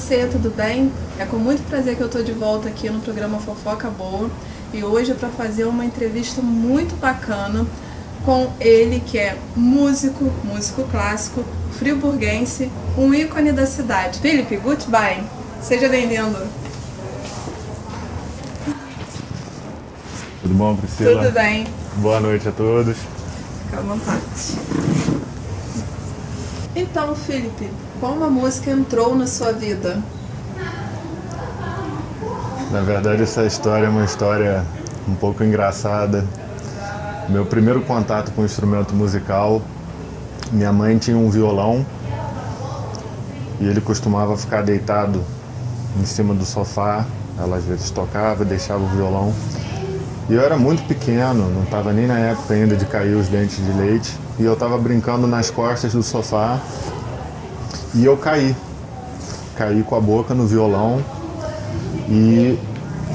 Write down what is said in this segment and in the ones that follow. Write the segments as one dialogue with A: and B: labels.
A: você, tudo bem? É com muito prazer que eu estou de volta aqui no programa Fofoca Boa e hoje é para fazer uma entrevista muito bacana com ele que é músico clássico, friburguense, um ícone da cidade. Felipe Gutbein, seja bem-vindo.
B: Tudo bom, Priscila?
A: Tudo bem.
B: Boa noite a todos.
A: Fica à vontade. Então, Felipe, como a música entrou na sua vida?
B: Na verdade, essa história é uma história um pouco engraçada. Meu primeiro contato com o instrumento musical, minha mãe tinha um violão e ele costumava ficar deitado em cima do sofá. Ela às vezes tocava, deixava o violão. E eu era muito pequeno, não estava nem na época ainda de cair os dentes de leite. E eu estava brincando nas costas do sofá e eu caí. Caí com a boca no violão e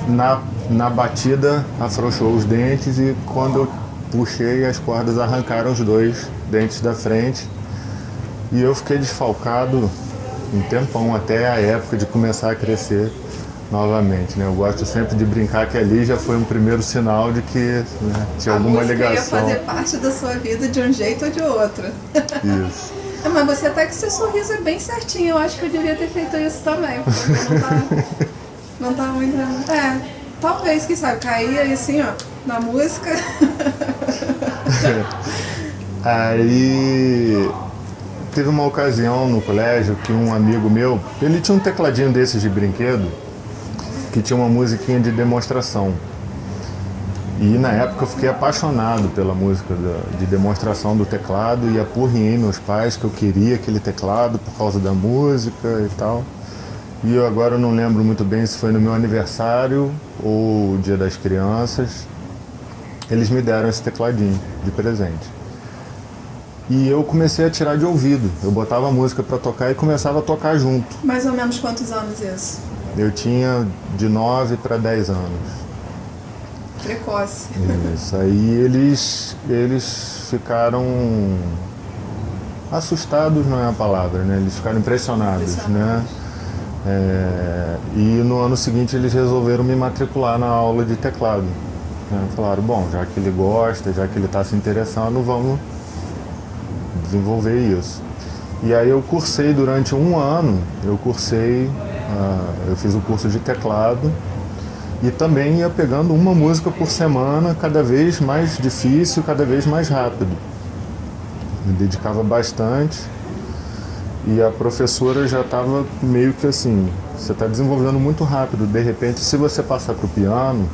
B: na batida afrouxou os dentes e quando eu puxei as cordas arrancaram os dois dentes da frente. E eu fiquei desfalcado um tempão até a época de começar a crescer novamente, né? Eu gosto sempre de brincar que ali já foi um primeiro sinal de que, né, tinha alguma ligação.
A: A música ia fazer parte da sua vida de um jeito ou de outro.
B: Isso.
A: Mas você até que seu sorriso é bem certinho, eu acho que eu devia ter feito isso também, porque não tá muito... talvez, quem sabe, cair aí assim, ó, na música.
B: Aí teve uma ocasião no colégio que um amigo meu, ele tinha um tecladinho desses de brinquedo, que tinha uma musiquinha de demonstração. E na época eu fiquei apaixonado pela música de demonstração do teclado e apurrinhei meus pais que eu queria aquele teclado por causa da música e tal. E eu agora não lembro muito bem se foi no meu aniversário ou o Dia das Crianças. Eles me deram esse tecladinho de presente. E eu comecei a tirar de ouvido. Eu botava a música para tocar e começava a tocar junto.
A: Mais ou menos quantos anos isso?
B: Eu tinha de 9 para 10 anos.
A: Precoce.
B: Isso, aí eles ficaram assustados, não é a palavra, né? Eles ficaram impressionados, né? E no ano seguinte eles resolveram me matricular na aula de teclado. Né? Falaram, bom, já que ele gosta, já que ele está se interessando, vamos desenvolver isso. E aí eu cursei durante um ano, eu fiz o curso de teclado e também ia pegando uma música por semana, cada vez mais difícil, cada vez mais rápido. Me dedicava bastante e a professora já estava meio que assim, você está desenvolvendo muito rápido, de repente se você passar para o piano,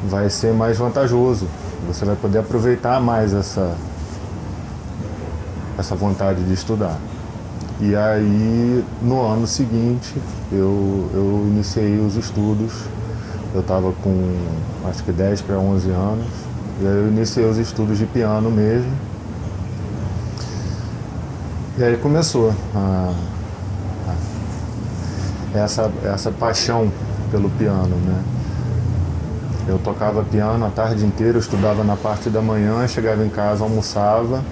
B: vai ser mais vantajoso, você vai poder aproveitar mais essa vontade de estudar. E aí, no ano seguinte, eu iniciei os estudos. Eu estava com, acho que 10 para 11 anos. E aí eu iniciei os estudos de piano mesmo. E aí começou essa paixão pelo piano, né? Eu tocava piano a tarde inteira, eu estudava na parte da manhã, chegava em casa, almoçava,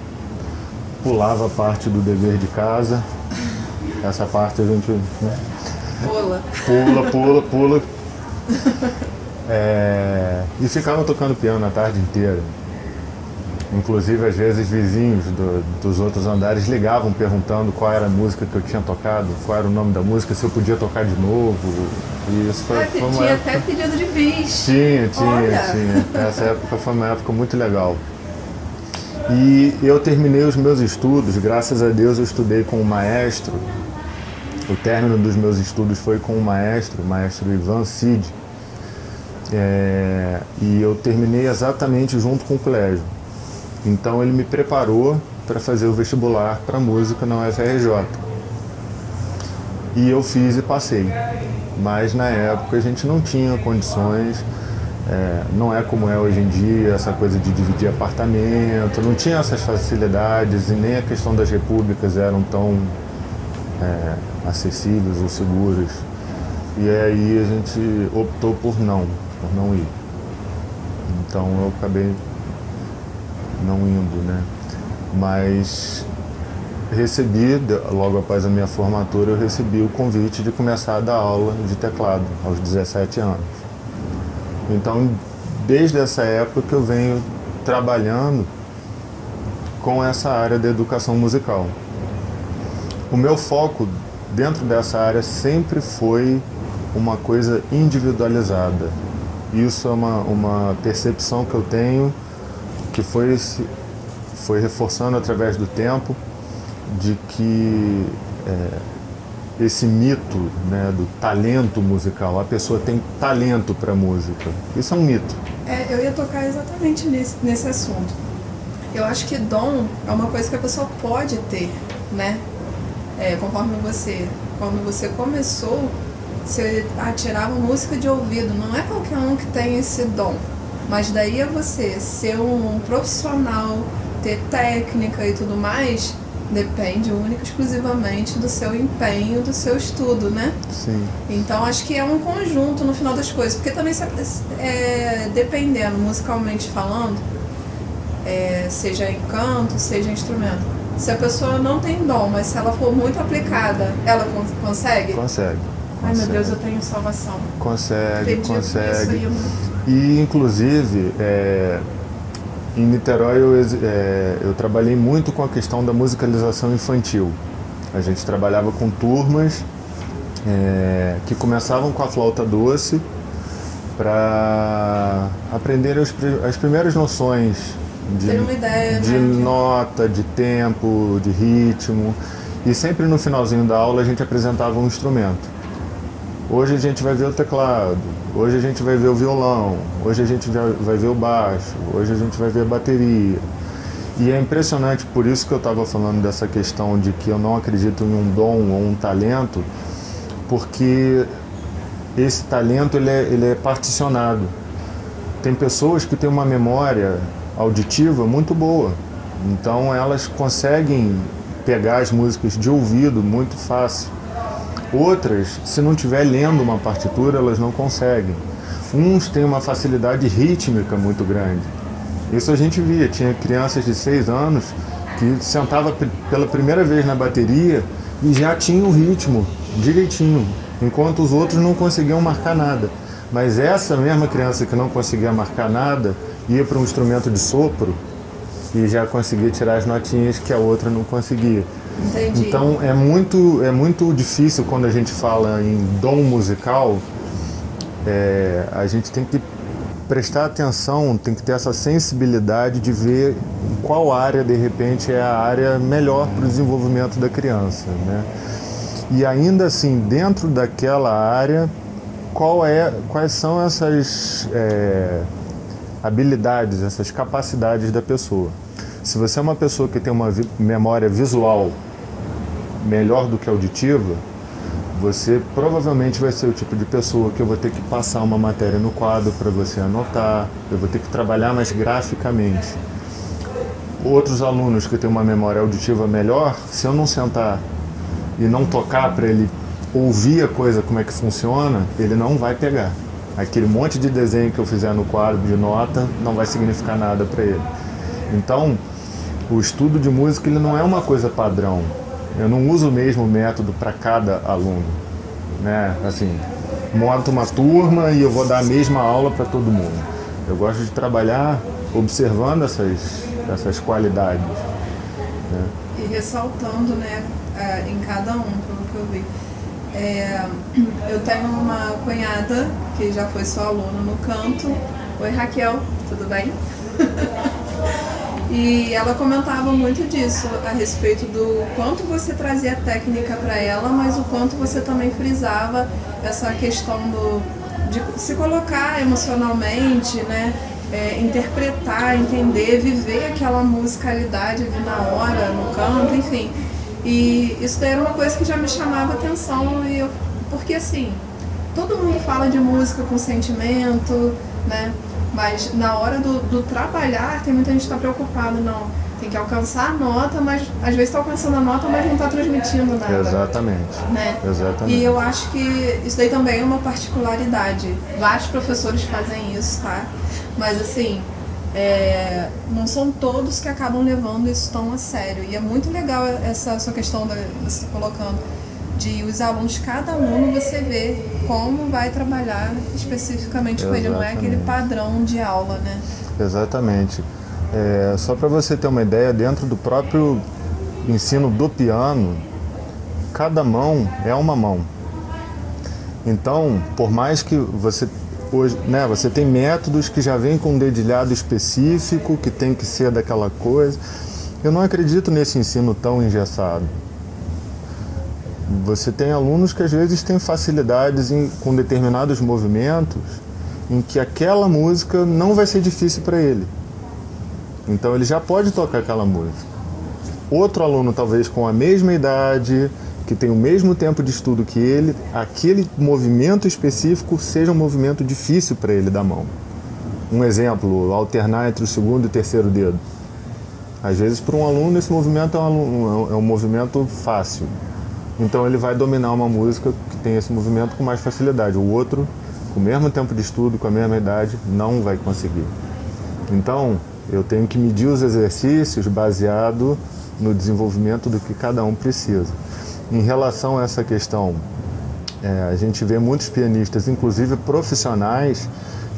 B: pulava a parte do dever de casa. Essa parte a gente, né? Pula. E ficava tocando piano a tarde inteira. Inclusive, às vezes, vizinhos dos outros andares ligavam perguntando qual era a música que eu tinha tocado, qual era o nome da música, se eu podia tocar de novo. E isso foi uma
A: tinha
B: época...
A: até pedido de bis.
B: Tinha. Essa época foi uma época muito legal. E eu terminei os meus estudos, graças a Deus eu estudei com um maestro. O término dos meus estudos foi com o maestro Ivan Cid. E eu terminei exatamente junto com o colégio. Então ele me preparou para fazer o vestibular para música na UFRJ. E eu fiz e passei. Mas na época a gente não tinha condições, não é como é hoje em dia, essa coisa de dividir apartamento, não tinha essas facilidades e nem a questão das repúblicas eram tão acessíveis ou seguras. E aí a gente optou por não ir. Então eu acabei não indo, né? Mas recebi, logo após a minha formatura, eu recebi o convite de começar a dar aula de teclado aos 17 anos. Então, desde essa época eu venho trabalhando com essa área da educação musical. O meu foco dentro dessa área sempre foi uma coisa individualizada. Isso é uma percepção que eu tenho, que foi reforçando através do tempo, de que esse mito, né, do talento musical, a pessoa tem talento para música, isso é um mito.
A: Eu ia tocar exatamente nesse assunto. Eu acho que dom é uma coisa que a pessoa pode ter, né? Quando você começou, você tirava música de ouvido. Não é qualquer um que tem esse dom, mas daí é você ser um profissional, ter técnica e tudo mais, depende única e exclusivamente do seu empenho, do seu estudo, né?
B: Sim.
A: Então acho que é um conjunto no final das coisas, porque também dependendo musicalmente falando, seja em canto, seja em instrumento, se a pessoa não tem dom, mas se ela for muito aplicada, ela consegue?
B: Consegue.
A: Ai meu Deus, eu tenho salvação.
B: Consegue.
A: Isso
B: E inclusive em Niterói eu trabalhei muito com a questão da musicalização infantil. A gente trabalhava com turmas que começavam com a flauta doce para aprender as primeiras noções
A: ter uma ideia,
B: de nota, de tempo, de ritmo. E sempre no finalzinho da aula a gente apresentava um instrumento. Hoje a gente vai ver o teclado, hoje a gente vai ver o violão, hoje a gente vai ver o baixo, hoje a gente vai ver a bateria. E é impressionante, por isso que eu estava falando dessa questão de que eu não acredito em um dom ou um talento, porque esse talento ele é particionado. Tem pessoas que têm uma memória auditiva muito boa, então elas conseguem pegar as músicas de ouvido muito fácil. Outras, se não estiver lendo uma partitura, elas não conseguem. Uns têm uma facilidade rítmica muito grande. Isso a gente via, tinha crianças de 6 anos que sentava pela primeira vez na bateria e já tinha o ritmo direitinho, enquanto os outros não conseguiam marcar nada. Mas essa mesma criança que não conseguia marcar nada ia para um instrumento de sopro e já conseguia tirar as notinhas que a outra não conseguia.
A: Entendi.
B: Então é muito difícil quando a gente fala em dom musical, a gente tem que prestar atenção, tem que ter essa sensibilidade de ver qual área de repente é a área melhor para o desenvolvimento da criança, né? E ainda assim, dentro daquela área, quais são essas habilidades, essas capacidades da pessoa. Se você é uma pessoa que tem uma memória visual melhor do que auditiva, você provavelmente vai ser o tipo de pessoa que eu vou ter que passar uma matéria no quadro para você anotar, eu vou ter que trabalhar mais graficamente. Outros alunos que têm uma memória auditiva melhor, se eu não sentar e não tocar para ele ouvir a coisa, como é que funciona, ele não vai pegar. Aquele monte de desenho que eu fizer no quadro de nota não vai significar nada para ele. Então, o estudo de música ele não é uma coisa padrão. Eu não uso o mesmo método para cada aluno, né? Assim, monto uma turma e eu vou dar a mesma aula para todo mundo. Eu gosto de trabalhar observando essas qualidades, né?
A: E ressaltando, né, em cada um, pelo que eu vi. Eu tenho uma cunhada que já foi sua aluna no canto. Oi, Raquel, tudo bem? E ela comentava muito disso, a respeito do quanto você trazia técnica para ela, mas o quanto você também frisava essa questão de se colocar emocionalmente, né? Interpretar, entender, viver aquela musicalidade ali na hora, no canto, enfim. E isso daí era uma coisa que já me chamava atenção, porque assim, todo mundo fala de música com sentimento, né? Mas na hora do trabalhar, tem muita gente que está preocupada, não. Tem que alcançar a nota, mas às vezes está alcançando a nota, mas não está transmitindo nada.
B: Exatamente.
A: Né?
B: Exatamente.
A: E eu acho que isso daí também é uma particularidade. Vários professores fazem isso, tá? Mas assim, não são todos que acabam levando isso tão a sério. E é muito legal essa sua questão você está colocando, de os alunos, cada aluno você vê como vai trabalhar especificamente com ele, não é aquele padrão de aula, né?
B: Exatamente. Só para você ter uma ideia, dentro do próprio ensino do piano, cada mão é uma mão. Então, por mais que você hoje, né, você tem métodos que já vêm com um dedilhado específico, que tem que ser daquela coisa, eu não acredito nesse ensino tão engessado. Você tem alunos que às vezes têm facilidades com determinados movimentos em que aquela música não vai ser difícil para ele. Então ele já pode tocar aquela música. Outro aluno, talvez com a mesma idade, que tem o mesmo tempo de estudo que ele, aquele movimento específico seja um movimento difícil para ele da mão. Um exemplo, alternar entre o segundo e o terceiro dedo. Às vezes para um aluno esse movimento é um movimento fácil. Então ele vai dominar uma música que tem esse movimento com mais facilidade. O outro, com o mesmo tempo de estudo, com a mesma idade, não vai conseguir. Então eu tenho que medir os exercícios baseado no desenvolvimento do que cada um precisa. Em relação a essa questão, a gente vê muitos pianistas, inclusive profissionais,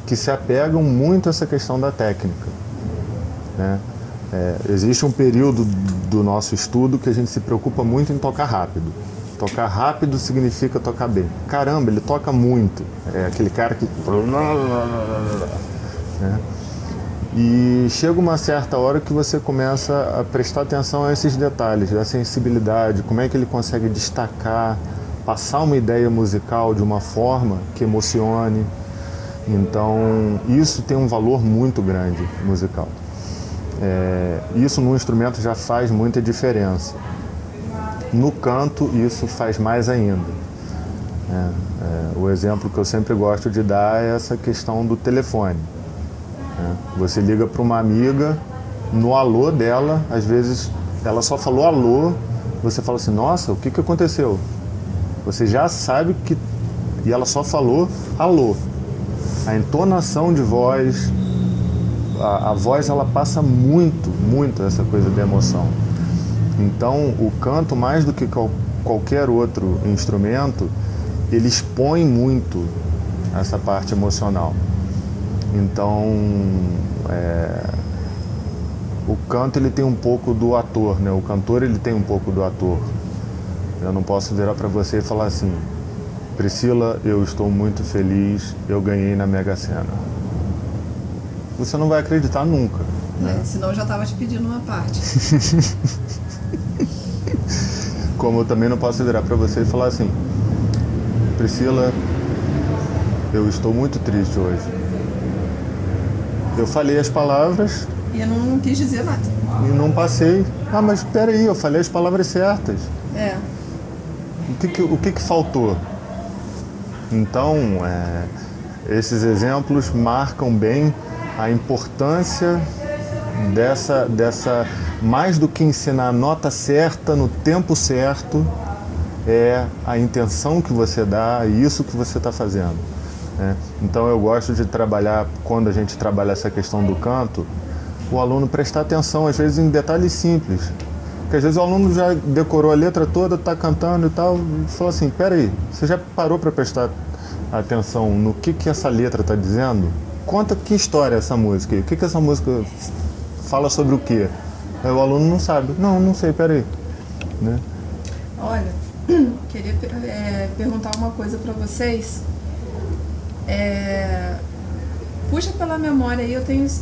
B: que se apegam muito a essa questão da técnica, né? Existe um período do nosso estudo que a gente se preocupa muito em tocar rápido. Tocar rápido significa tocar bem. Caramba, ele toca muito. É aquele cara que... né? E chega uma certa hora que você começa a prestar atenção a esses detalhes, da sensibilidade, como é que ele consegue destacar, passar uma ideia musical de uma forma que emocione. Então, isso tem um valor muito grande musical. Isso no instrumento já faz muita diferença. No canto, isso faz mais ainda. O exemplo que eu sempre gosto de dar é essa questão do telefone. Você liga para uma amiga, no alô dela, às vezes ela só falou alô, você fala assim, nossa, o que aconteceu? Você já sabe que... E ela só falou alô. A entonação de voz, a voz ela passa muito essa coisa da emoção. Então o canto, mais do que qualquer outro instrumento, ele expõe muito essa parte emocional. Então, o canto ele tem um pouco do ator, né? O cantor ele tem um pouco do ator. Eu não posso virar para você e falar assim, Priscila, eu estou muito feliz, eu ganhei na Mega Sena. Você não vai acreditar nunca, né?
A: Senão eu já estava te pedindo uma parte.
B: Como eu também não posso virar para você e falar assim, Priscila, eu estou muito triste hoje. Eu falei as palavras...
A: E eu não quis dizer nada.
B: E não passei. Ah, mas espera aí, eu falei as palavras certas. O que faltou? Então, esses exemplos marcam bem a importância dessa... Mais do que ensinar a nota certa, no tempo certo, é a intenção que você dá e isso que você está fazendo. Então eu gosto de trabalhar, quando a gente trabalha essa questão do canto, o aluno prestar atenção, às vezes em detalhes simples. Porque às vezes o aluno já decorou a letra toda, está cantando e tal, e fala assim, peraí, você já parou para prestar atenção no que essa letra está dizendo? Conta que história é essa música, o que essa música fala sobre o quê? Aí o aluno não sabe, não sei, peraí. Né?
A: Olha, queria perguntar uma coisa para vocês. Puxa pela memória aí,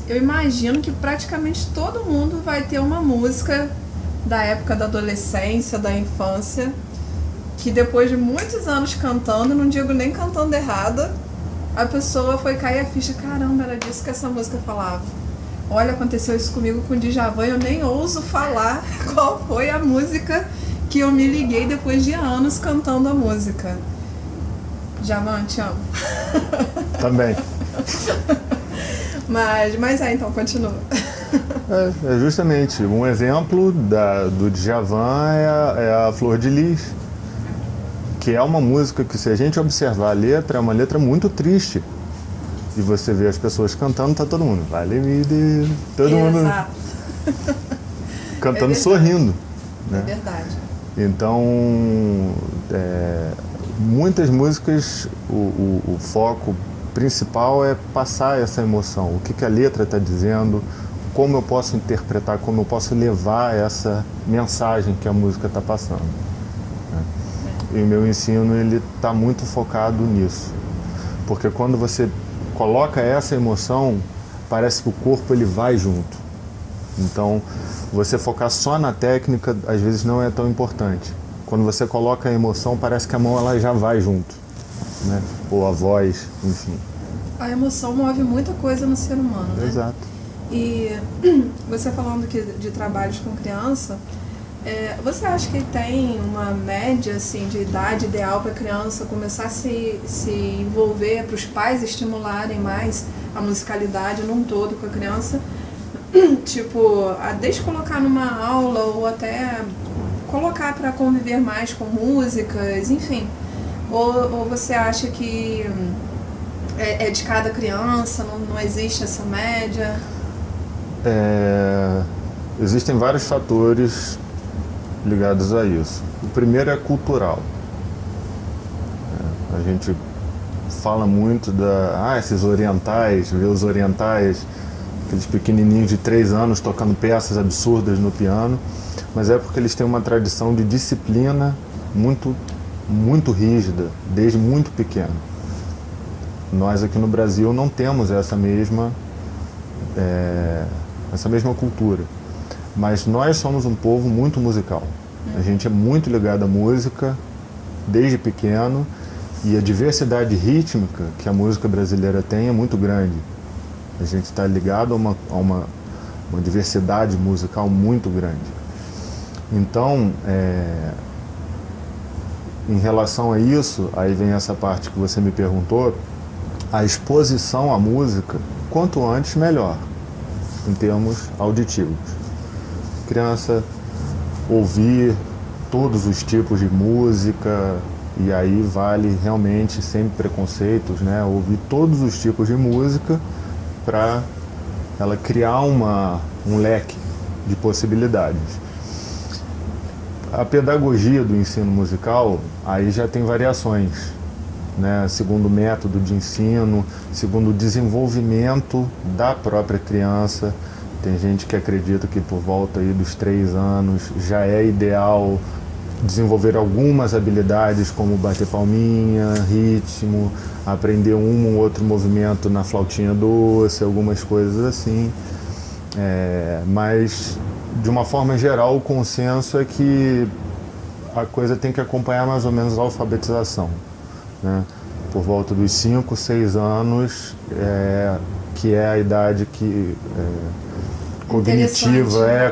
A: eu imagino que praticamente todo mundo vai ter uma música da época da adolescência, da infância, que depois de muitos anos cantando, não digo nem cantando errada, a pessoa foi cair a ficha, caramba, era disso que essa música falava. Olha, aconteceu isso comigo com o Djavan, eu nem ouso falar qual foi a música que eu me liguei depois de anos cantando a música. Djavan, te amo.
B: Também.
A: Mas então, continua.
B: Justamente, um exemplo do Djavan é a Flor de Lis, que é uma música que, se a gente observar a letra, é uma letra muito triste. e você vê as pessoas cantando, tá todo mundo, vale me Deus, todo mundo cantando, sorrindo, né?
A: É verdade.
B: Então, muitas músicas, o foco principal é passar essa emoção, o que a letra está dizendo, como eu posso interpretar, como eu posso levar essa mensagem que a música está passando, né? E o meu ensino, ele está muito focado nisso, porque quando você coloca essa emoção, parece que o corpo ele vai junto. Então, você focar só na técnica, às vezes não é tão importante. Quando você coloca a emoção, parece que a mão ela já vai junto, né? Ou a voz, enfim.
A: A emoção move muita coisa no ser humano, né?
B: Exato.
A: E você falando aqui de trabalhos com criança, você acha que tem uma média assim, de idade ideal para a criança começar a se envolver, para os pais estimularem mais a musicalidade num todo com a criança? Tipo, desde colocar numa aula ou até colocar para conviver mais com músicas, enfim. Ou você acha que é de cada criança, não existe essa média?
B: Existem vários fatores ligados a isso. O primeiro é cultural. A gente fala muito esses orientais, vê os orientais, aqueles pequenininhos de 3 anos tocando peças absurdas no piano, mas é porque eles têm uma tradição de disciplina muito, muito rígida, desde muito pequeno. Nós aqui no Brasil não temos essa mesma cultura, mas nós somos um povo muito musical. A gente é muito ligado à música desde pequeno, e a diversidade rítmica que a música brasileira tem é muito grande. A gente está ligado a uma diversidade musical muito grande. Então, em relação a isso, aí vem essa parte que você me perguntou, a exposição à música, quanto antes melhor, em termos auditivos. Criança ouvir todos os tipos de música, e aí vale realmente, sem preconceitos, né? Ouvir todos os tipos de música para ela criar um leque de possibilidades. A pedagogia do ensino musical, aí já tem variações, né? Segundo o método de ensino, segundo o desenvolvimento da própria criança. Tem gente que acredita que por volta aí dos 3 anos já é ideal desenvolver algumas habilidades como bater palminha, ritmo, aprender um ou outro movimento na flautinha doce, algumas coisas assim. Mas, de uma forma geral, o consenso é que a coisa tem que acompanhar mais ou menos a alfabetização, né? Por volta dos 5, 6 anos, que é a idade que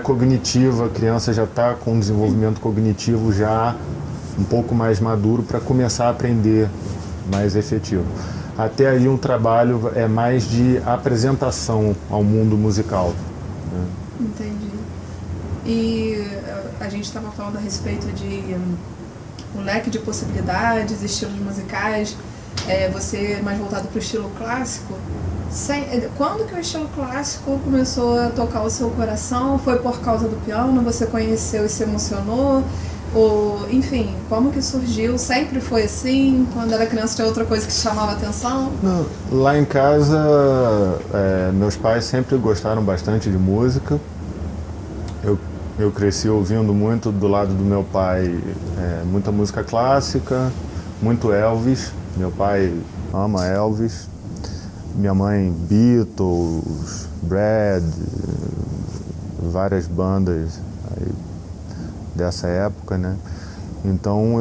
B: cognitiva, a criança já está com um desenvolvimento cognitivo já um pouco mais maduro para começar a aprender mais efetivo. Até aí um trabalho é mais de apresentação ao mundo musical, né?
A: Entendi. E a gente estava falando a respeito de um leque de possibilidades, estilos musicais, você mais voltado para o estilo clássico. Quando que o estilo clássico começou a tocar o seu coração? Foi por causa do piano? Você conheceu e se emocionou? Ou, enfim, como que surgiu? Sempre foi assim? Quando era criança tinha outra coisa que te chamava a atenção?
B: Não, lá em casa, meus pais sempre gostaram bastante de música. Eu cresci ouvindo muito do lado do meu pai, muita música clássica, muito Elvis. Meu pai ama Elvis. Minha mãe, Beatles, Brad, várias bandas aí dessa época, né? Então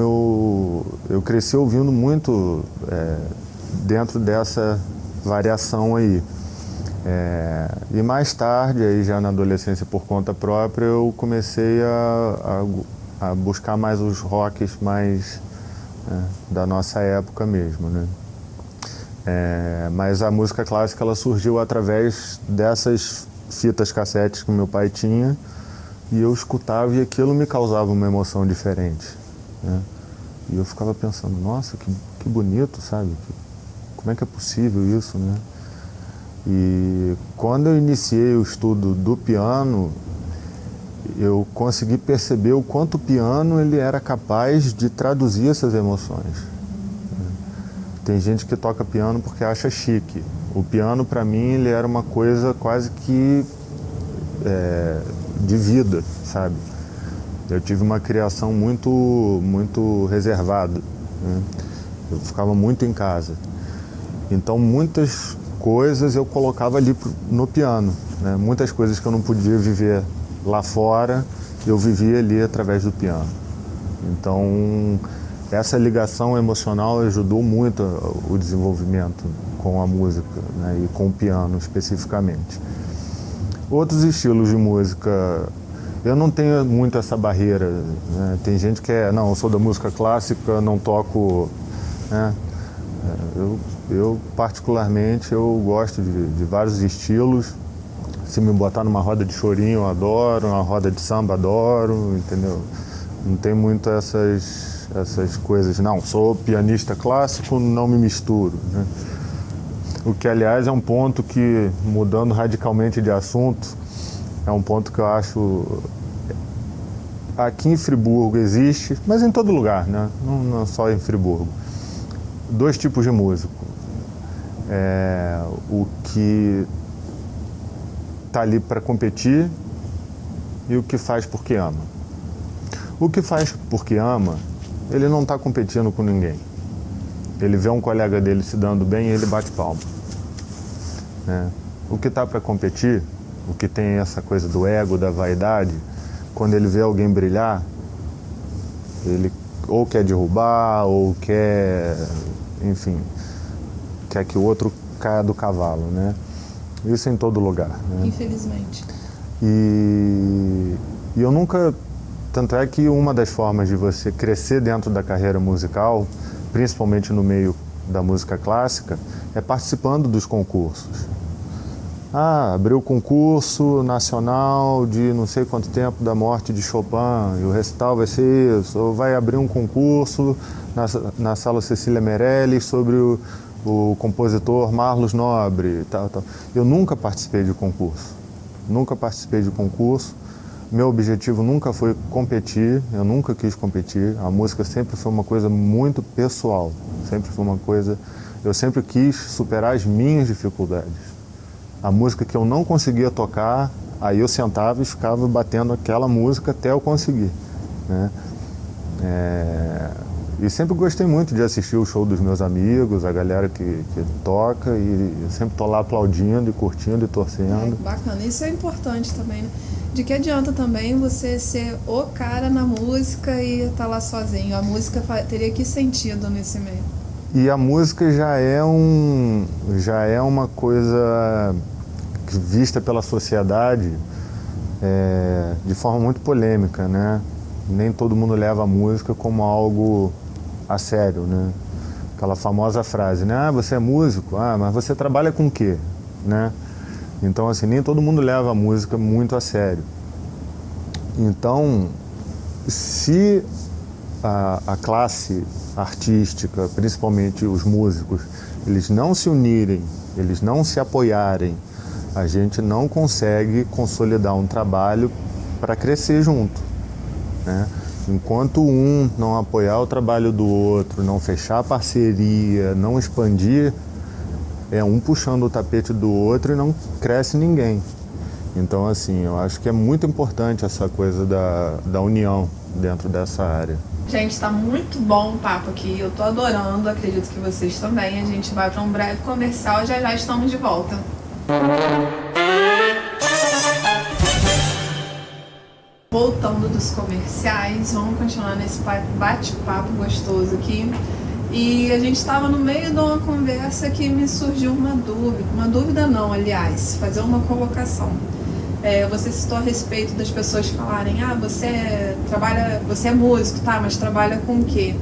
B: eu cresci ouvindo muito dentro dessa variação aí. E mais tarde, aí já na adolescência por conta própria, eu comecei a buscar mais os rocks mais da nossa época mesmo, né? Mas a música clássica ela surgiu através dessas fitas cassetes que meu pai tinha, e eu escutava e aquilo me causava uma emoção diferente, né? E eu ficava pensando, nossa, que bonito, sabe? Como é que é possível isso, né? E quando eu iniciei o estudo do piano, eu consegui perceber o quanto o piano ele era capaz de traduzir essas emoções. Tem gente que toca piano porque acha chique. O piano, para mim, ele era uma coisa quase que de vida, sabe? Eu tive uma criação muito reservada, né? Eu ficava muito em casa. Então, muitas coisas eu colocava ali no piano, né? Muitas coisas que eu não podia viver lá fora, eu vivia ali através do piano. Então, essa ligação emocional ajudou muito o desenvolvimento com a música, né, e com o piano especificamente. Outros estilos de música, eu não tenho muito essa barreira, né? Tem gente que não, eu sou da música clássica, não toco, né? Eu particularmente, eu gosto de vários estilos. Se me botar numa roda de chorinho, eu adoro, uma roda de samba, adoro, entendeu? Não tem muito essas coisas, não, sou pianista clássico, não me misturo, né? O que, aliás, é um ponto que, mudando radicalmente de assunto, é um ponto que eu acho, aqui em Friburgo existe, mas em todo lugar, né? Não só em Friburgo, dois tipos de músico. O que está ali para competir e o que faz porque ama. O que faz porque ama, ele não está competindo com ninguém. Ele vê um colega dele se dando bem e ele bate palma, né? O que está para competir, o que tem essa coisa do ego, da vaidade, quando ele vê alguém brilhar, ele ou quer derrubar, ou quer, enfim, quer que o outro caia do cavalo, né? Isso em todo lugar, né?
A: Infelizmente.
B: E eu nunca... Tanto é que uma das formas de você crescer dentro da carreira musical, principalmente no meio da música clássica, é participando dos concursos. Abriu o concurso nacional de não sei quanto tempo da morte de Chopin, e o recital vai ser isso. Ou vai abrir um concurso na Sala Cecília Meirelles sobre o compositor Marlos Nobre, tal. Eu nunca participei de concurso. Nunca participei de concurso. Meu objetivo nunca foi competir, eu nunca quis competir. A música sempre foi uma coisa muito pessoal, sempre foi uma coisa... Eu sempre quis superar as minhas dificuldades. A música que eu não conseguia tocar, aí eu sentava e ficava batendo aquela música até eu conseguir, né? E sempre gostei muito de assistir o show dos meus amigos, a galera que toca, e eu sempre tô lá aplaudindo e curtindo e torcendo.
A: Bacana, isso é importante também, né? De que adianta também você ser o cara na música e estar lá sozinho? A música teria que sentido nesse meio.
B: E a música já é uma coisa vista pela sociedade de forma muito polêmica, né? Nem todo mundo leva a música como algo a sério, né? Aquela famosa frase, né? Você é músico? Mas você trabalha com o quê? Né? Então, assim, nem todo mundo leva a música muito a sério. Então, se a classe artística, principalmente os músicos, eles não se unirem, eles não se apoiarem, a gente não consegue consolidar um trabalho para crescer junto, né? Enquanto um não apoiar o trabalho do outro, não fechar parceria, não expandir, é um puxando o tapete do outro e não cresce ninguém. Então, assim, eu acho que é muito importante essa coisa da união dentro dessa área.
A: Gente, tá muito bom o papo aqui, eu tô adorando, acredito que vocês também. A gente vai para um breve comercial e já estamos de volta. Voltando dos comerciais, vamos continuar nesse bate-papo gostoso aqui. E a gente estava no meio de uma conversa que me surgiu uma dúvida não, aliás, fazer uma colocação. Você citou a respeito das pessoas falarem, você é músico, tá, mas trabalha com o quê?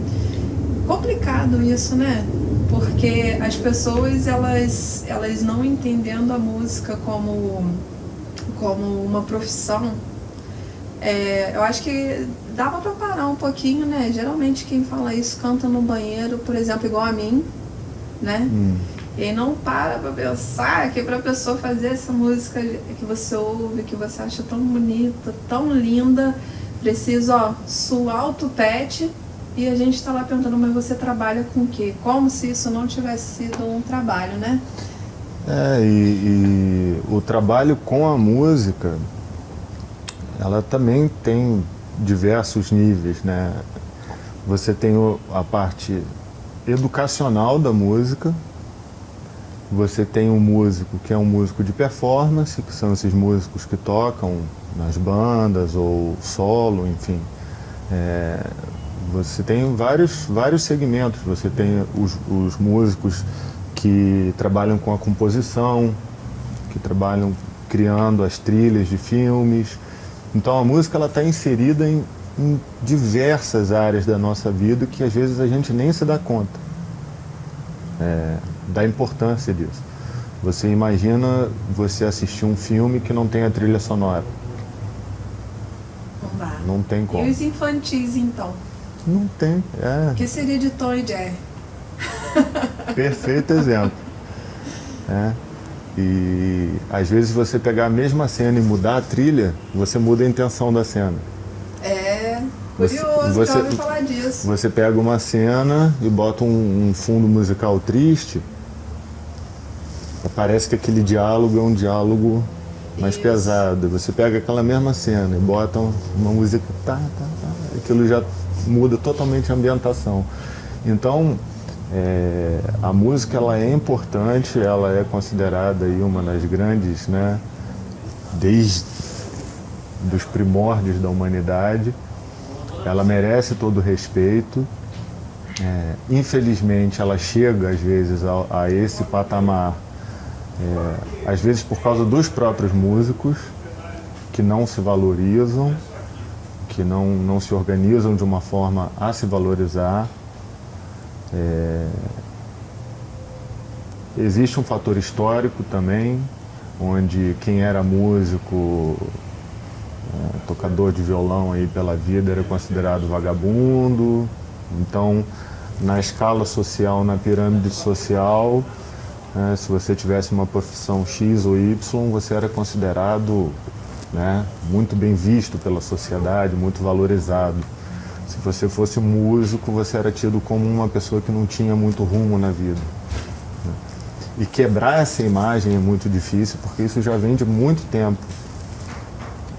A: Complicado isso, né? Porque as pessoas, elas não entendendo a música como uma profissão, eu acho que dava para parar um pouquinho, né? Geralmente quem fala isso canta no banheiro, por exemplo, igual a mim, né? E aí não para pra pensar que pra pessoa fazer essa música que você ouve, que você acha tão bonita, tão linda, precisa, ó, suar o tupete. E a gente tá lá perguntando, mas você trabalha com o quê? Como se isso não tivesse sido um trabalho, né?
B: E o trabalho com a música, ela também tem diversos níveis, né? Você tem a parte educacional da música, você tem um músico que é um músico de performance, que são esses músicos que tocam nas bandas ou solo, enfim. Você tem vários segmentos, você tem os músicos que trabalham com a composição, que trabalham criando as trilhas de filmes. Então a música está inserida em diversas áreas da nossa vida que às vezes a gente nem se dá conta da importância disso. Você imagina você assistir um filme que não tem a trilha sonora.
A: Não dá.
B: Não tem como.
A: E os infantis, então?
B: Não tem,
A: O que seria de Tom e Jerry?
B: Perfeito exemplo. E às vezes você pegar a mesma cena e mudar a trilha, você muda a intenção da cena.
A: Curioso, já ouvi falar disso.
B: Você pega uma cena e bota um fundo musical triste, parece que aquele diálogo é um diálogo mais pesado. Você pega aquela mesma cena e bota uma música, aquilo já muda totalmente a ambientação. Então, a música ela é importante, ela é considerada aí uma das grandes, né, desde dos primórdios da humanidade. Ela merece todo o respeito. Infelizmente, ela chega às vezes a esse patamar, às vezes por causa dos próprios músicos que não se valorizam, que não se organizam de uma forma a se valorizar. Existe um fator histórico também, onde quem era músico, tocador de violão aí pela vida era considerado vagabundo. Então, na escala social, na pirâmide social, se você tivesse uma profissão X ou Y, você era considerado, né, muito bem visto pela sociedade, muito valorizado. Se você fosse músico, você era tido como uma pessoa que não tinha muito rumo na vida. E quebrar essa imagem é muito difícil, porque isso já vem de muito tempo.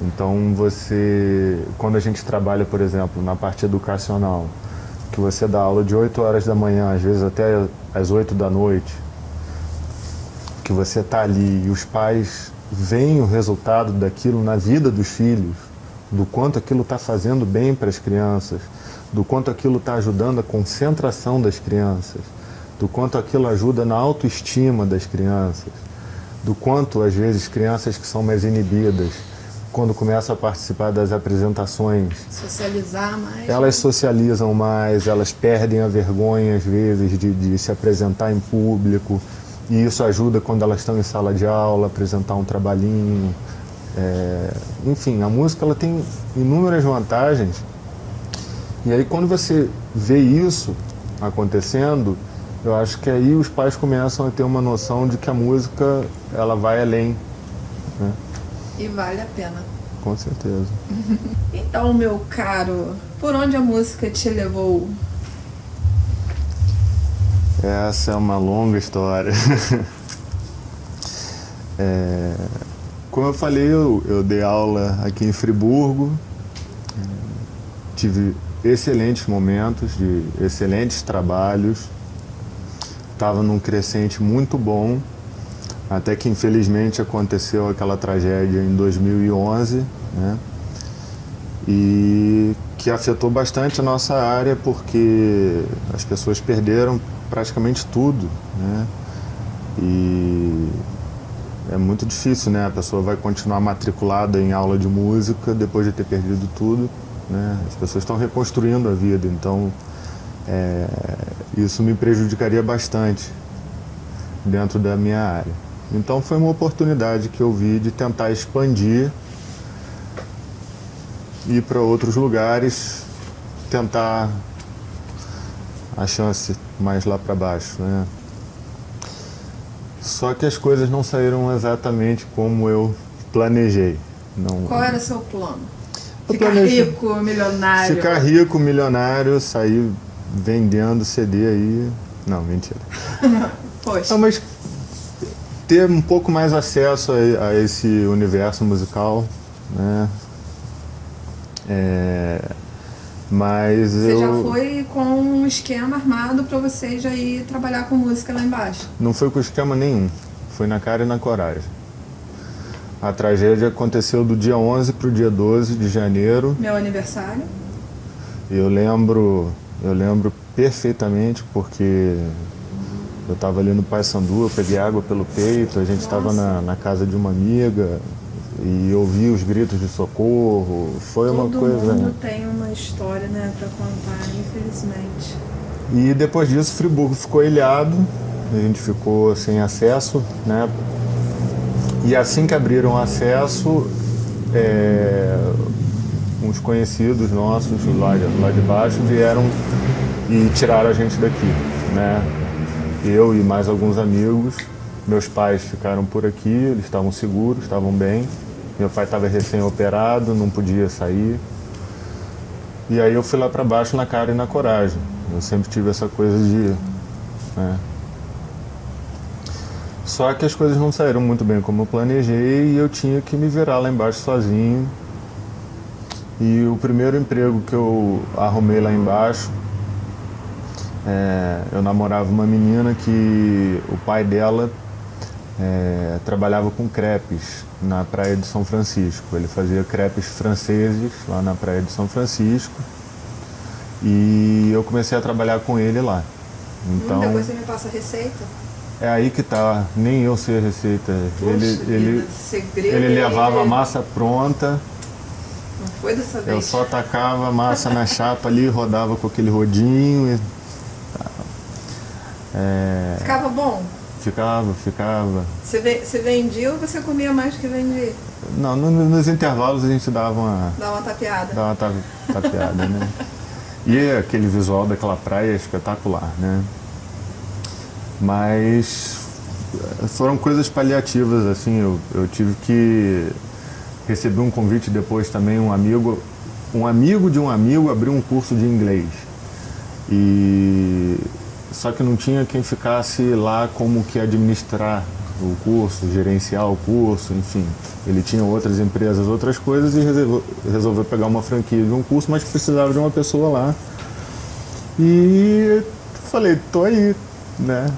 B: Então quando a gente trabalha, por exemplo, na parte educacional, que você dá aula de 8 horas da manhã, às vezes até às 8 da noite, que você está ali e os pais veem o resultado daquilo na vida dos filhos, do quanto aquilo está fazendo bem para as crianças, do quanto aquilo está ajudando a concentração das crianças, do quanto aquilo ajuda na autoestima das crianças, do quanto, às vezes, crianças que são mais inibidas, quando começam a participar das apresentações,
A: socializar mais,
B: elas socializam mais, elas perdem a vergonha, às vezes, de se apresentar em público, e isso ajuda quando elas estão em sala de aula, apresentar um trabalhinho. Enfim, a música ela tem inúmeras vantagens, e aí quando você vê isso acontecendo, eu acho que aí os pais começam a ter uma noção de que a música ela vai além, né?
A: E vale a pena.
B: Com certeza.
A: Então, meu caro, por onde a música te levou?
B: Essa é uma longa história. Como eu falei, eu dei aula aqui em Friburgo, tive excelentes momentos, de excelentes trabalhos, estava num crescente muito bom, até que infelizmente aconteceu aquela tragédia em 2011, né? E que afetou bastante a nossa área porque as pessoas perderam praticamente tudo, né? E é muito difícil, né? A pessoa vai continuar matriculada em aula de música depois de ter perdido tudo, né? As pessoas estão reconstruindo a vida, então isso me prejudicaria bastante dentro da minha área. Então foi uma oportunidade que eu vi de tentar expandir, ir para outros lugares, tentar a chance mais lá para baixo, né? Só que as coisas não saíram exatamente como eu planejei. Não...
A: Qual era o seu plano?
B: Eu
A: Ficar rico, milionário?
B: Ficar rico, milionário, sair vendendo CD aí... Não, mentira.
A: Poxa.
B: Não, mas ter um pouco mais acesso a esse universo musical, né? Mas
A: você já foi com um esquema armado para você já ir trabalhar com música lá embaixo?
B: Não foi com esquema nenhum. Foi na cara e na coragem. A tragédia aconteceu do dia 11 para o dia 12 de janeiro.
A: Meu aniversário.
B: Eu lembro perfeitamente porque eu estava ali no Paissandu, eu peguei água pelo peito, a gente estava na casa de uma amiga e ouvi os gritos de socorro. Foi uma coisa...
A: Todo mundo tem uma história, né, para contar, infelizmente.
B: E depois disso, Friburgo ficou ilhado, a gente ficou sem acesso, né? E assim que abriram acesso, uns conhecidos nossos lá de baixo vieram e tiraram a gente daqui, né? Eu e mais alguns amigos. Meus pais ficaram por aqui, eles estavam seguros, estavam bem. Meu pai estava recém-operado, não podia sair. E aí eu fui lá para baixo na cara e na coragem. Eu sempre tive essa coisa de... né? Só que as coisas não saíram muito bem como eu planejei e eu tinha que me virar lá embaixo sozinho. E o primeiro emprego que eu arrumei lá embaixo, eu namorava uma menina que o pai dela trabalhava com crepes na praia de São Francisco. Ele fazia crepes franceses lá na praia de São Francisco e eu comecei a trabalhar com ele lá. Então,
A: depois você me passa a receita?
B: É aí que tá, nem eu sei a receita. Ele levava a massa pronta.
A: Não foi dessa vez?
B: Eu só tacava a massa na chapa ali, rodava com aquele rodinho.
A: Ficava bom?
B: Ficava.
A: Você vendia ou você comia mais do que vendia?
B: Não, nos intervalos a gente dava uma...
A: Dá uma tapeada.
B: Dá uma tapeada, né? E aquele visual daquela praia é espetacular, né? Mas foram coisas paliativas, assim, eu tive que receber um convite depois também, um amigo de um amigo abriu um curso de inglês. Só que não tinha quem ficasse lá como que administrar o curso, gerenciar o curso, enfim. Ele tinha outras empresas, outras coisas e resolveu pegar uma franquia de um curso, mas precisava de uma pessoa lá. E falei, tô aí, né?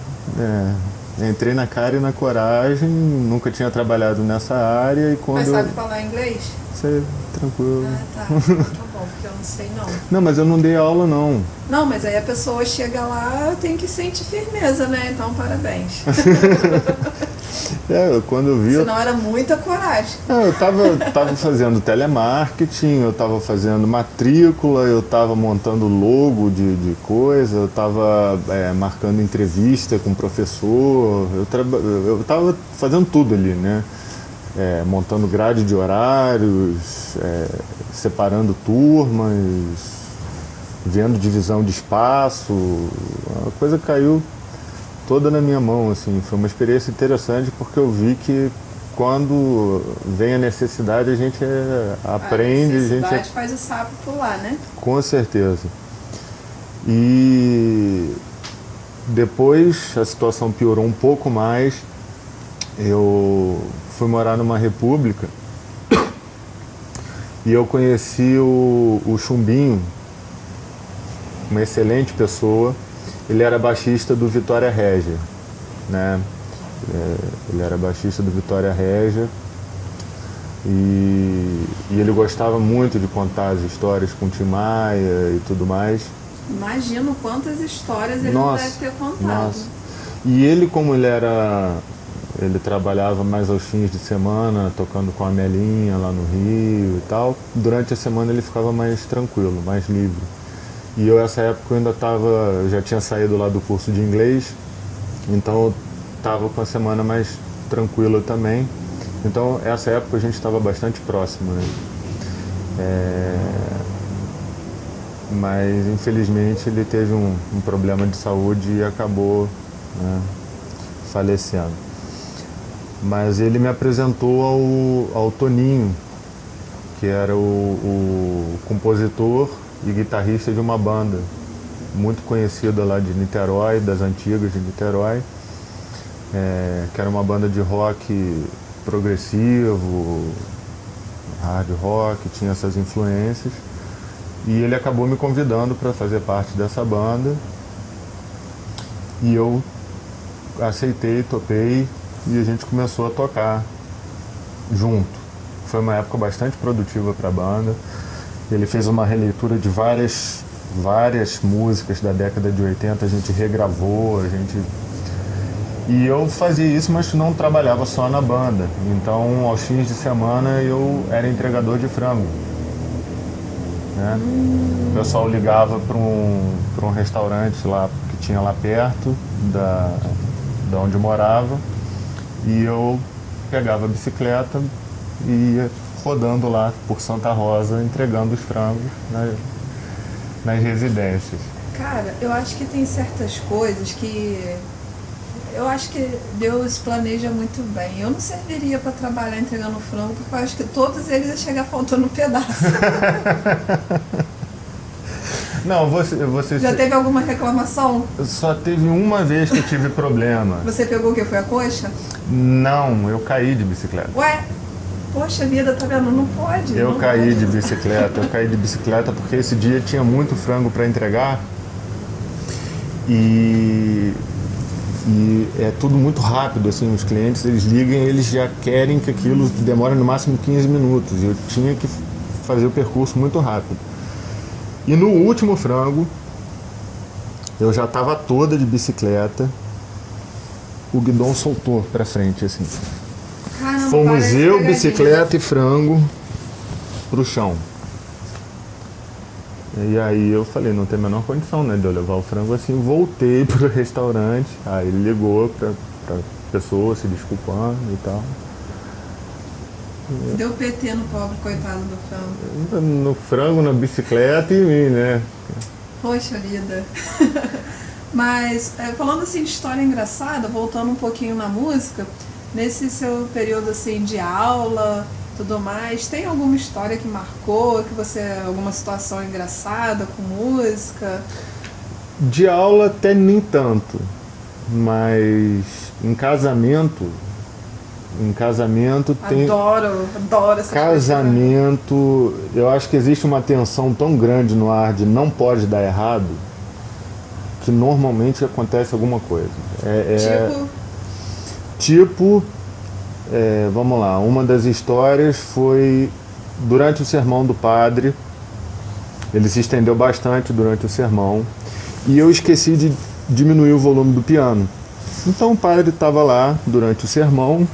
B: Entrei na cara e na coragem, nunca tinha trabalhado nessa área e quando...
A: Mas sabe falar inglês?
B: Sei, tranquilo.
A: Tá bom, porque eu não sei não.
B: Não, mas eu não dei aula não.
A: Não, mas aí a pessoa chega lá, tem que sentir firmeza, né? Então, parabéns.
B: Quando eu vi...
A: Senão era muita coragem.
B: Eu tava fazendo telemarketing, eu tava fazendo matrícula, eu tava montando logo de coisa, eu tava marcando entrevista com o professor, eu tava fazendo tudo ali, né? Montando grade de horários, separando turmas, vendo divisão de espaço, a coisa caiu toda na minha mão, assim. Foi uma experiência interessante porque eu vi que quando vem a necessidade a gente aprende.
A: A necessidade faz o sapo pular, né?
B: Com certeza. E depois a situação piorou um pouco mais. Eu fui morar numa república e eu conheci o Chumbinho, uma excelente pessoa. Ele era baixista do Vitória Régia, né? Ele era baixista do Vitória Régia e ele gostava muito de contar as histórias com o Tim Maia e tudo mais.
A: Imagino quantas histórias ele não deve ter contado.
B: Nossa. E ele, como ele trabalhava mais aos fins de semana, tocando com a Melinha lá no Rio e tal, durante a semana ele ficava mais tranquilo, mais livre. E eu, nessa época, eu já tinha saído lá do curso de inglês, então eu estava com a semana mais tranquila também. Então, essa época a gente estava bastante próximo, né? Mas, infelizmente, ele teve um problema de saúde e acabou, né, falecendo. mas ele me apresentou ao Toninho, que era o compositor e guitarrista de uma banda muito conhecida lá de Niterói, das antigas de Niterói, que era uma banda de rock progressivo, hard rock, tinha essas influências. E ele acabou me convidando para fazer parte dessa banda. E eu aceitei, topei, e a gente começou a tocar junto. Foi uma época bastante produtiva para a banda. Ele fez uma releitura de várias músicas da década de 80, a gente regravou, E eu fazia isso, mas não trabalhava só na banda. Então, aos fins de semana, eu era entregador de frango. Né? O pessoal ligava para um restaurante lá que tinha lá perto da onde eu morava, e eu pegava a bicicleta e ia rodando lá por Santa Rosa, entregando os frangos nas residências.
A: Cara, eu acho que tem certas coisas que eu acho que Deus planeja muito bem. Eu não serviria para trabalhar entregando frango, porque eu acho que todos eles iam chegar faltando um pedaço.
B: Não, você...
A: Já teve alguma reclamação?
B: Só teve uma vez que eu tive problema.
A: Você pegou o quê? Foi a coxa?
B: Não, eu caí de bicicleta.
A: Ué? Poxa vida, tá vendo? Não pode.
B: Eu caí de bicicleta porque esse dia tinha muito frango para entregar. E é tudo muito rápido, assim, os clientes, eles ligam e eles já querem que aquilo demore no máximo 15 minutos. Eu tinha que fazer o percurso muito rápido. E no último frango, eu já estava toda de bicicleta, o guidão soltou para frente, assim.
A: Caramba,
B: fomos eu, bicicleta e frango pro chão. E aí eu falei, não tem a menor condição, né, de eu levar o frango assim. Voltei pro restaurante, aí ele ligou pra pessoa se desculpando e tal.
A: Deu PT no pobre coitado do frango.
B: No frango, na bicicleta e em mim, né?
A: Poxa vida. Mas, falando assim de história engraçada, voltando um pouquinho na música, nesse seu período assim de aula, tudo mais, tem alguma história que marcou, alguma situação engraçada com música?
B: De aula até nem tanto, mas em casamento tem...
A: Adoro essa
B: casamento, eu acho que existe uma tensão tão grande no ar de não pode dar errado, que normalmente acontece alguma coisa. Vamos lá, uma das histórias foi durante o sermão do padre. Ele se estendeu bastante durante o sermão e eu esqueci de diminuir o volume do piano. Então o padre estava lá durante o sermão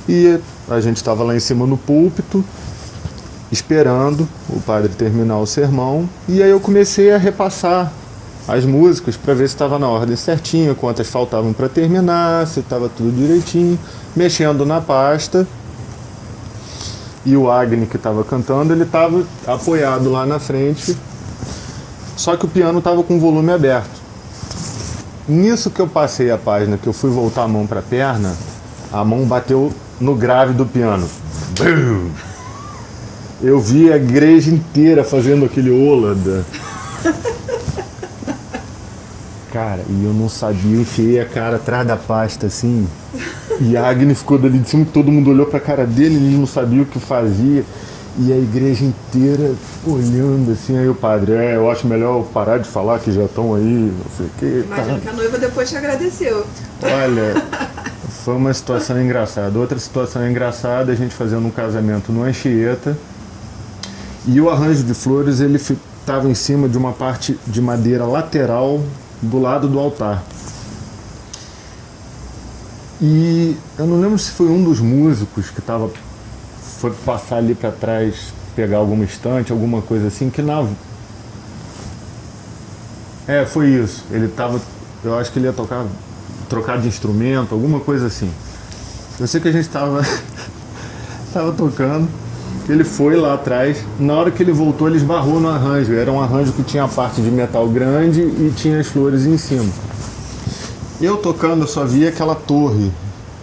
B: e a gente estava lá em cima no púlpito esperando o padre terminar o sermão, e aí eu comecei a repassar as músicas para ver se estava na ordem certinha, quantas faltavam para terminar, se estava tudo direitinho, mexendo na pasta. E o Agni, que estava cantando, ele estava apoiado lá na frente, só que o piano estava com o volume aberto. Nisso que eu passei a página, que eu fui voltar a mão para a perna, a mão bateu no grave do piano. Bum! Eu vi a igreja inteira fazendo aquele ôlada. Cara, e eu não sabia, eu enfiei a cara atrás da pasta assim, e a Agni ficou dali de cima, todo mundo olhou pra cara dele, ele não sabia o que fazia, e a igreja inteira olhando assim. Aí o padre, eu acho melhor eu parar de falar que já estão aí, não sei o que.
A: Imagino que a noiva depois te agradeceu.
B: Olha, foi uma situação engraçada. Outra situação engraçada, a gente fazendo um casamento no Anchieta, e o arranjo de flores, ele estava em cima de uma parte de madeira lateral do lado do altar. E eu não lembro se foi um dos músicos que foi passar ali para trás, pegar alguma estante, alguma coisa assim, que foi isso. Ele estava, eu acho que ele ia trocar de instrumento, alguma coisa assim. Eu sei que a gente estava tocando, ele foi lá atrás, na hora que ele voltou ele esbarrou no arranjo. Era um arranjo que tinha a parte de metal grande e tinha as flores em cima. Eu tocando, eu só via aquela torre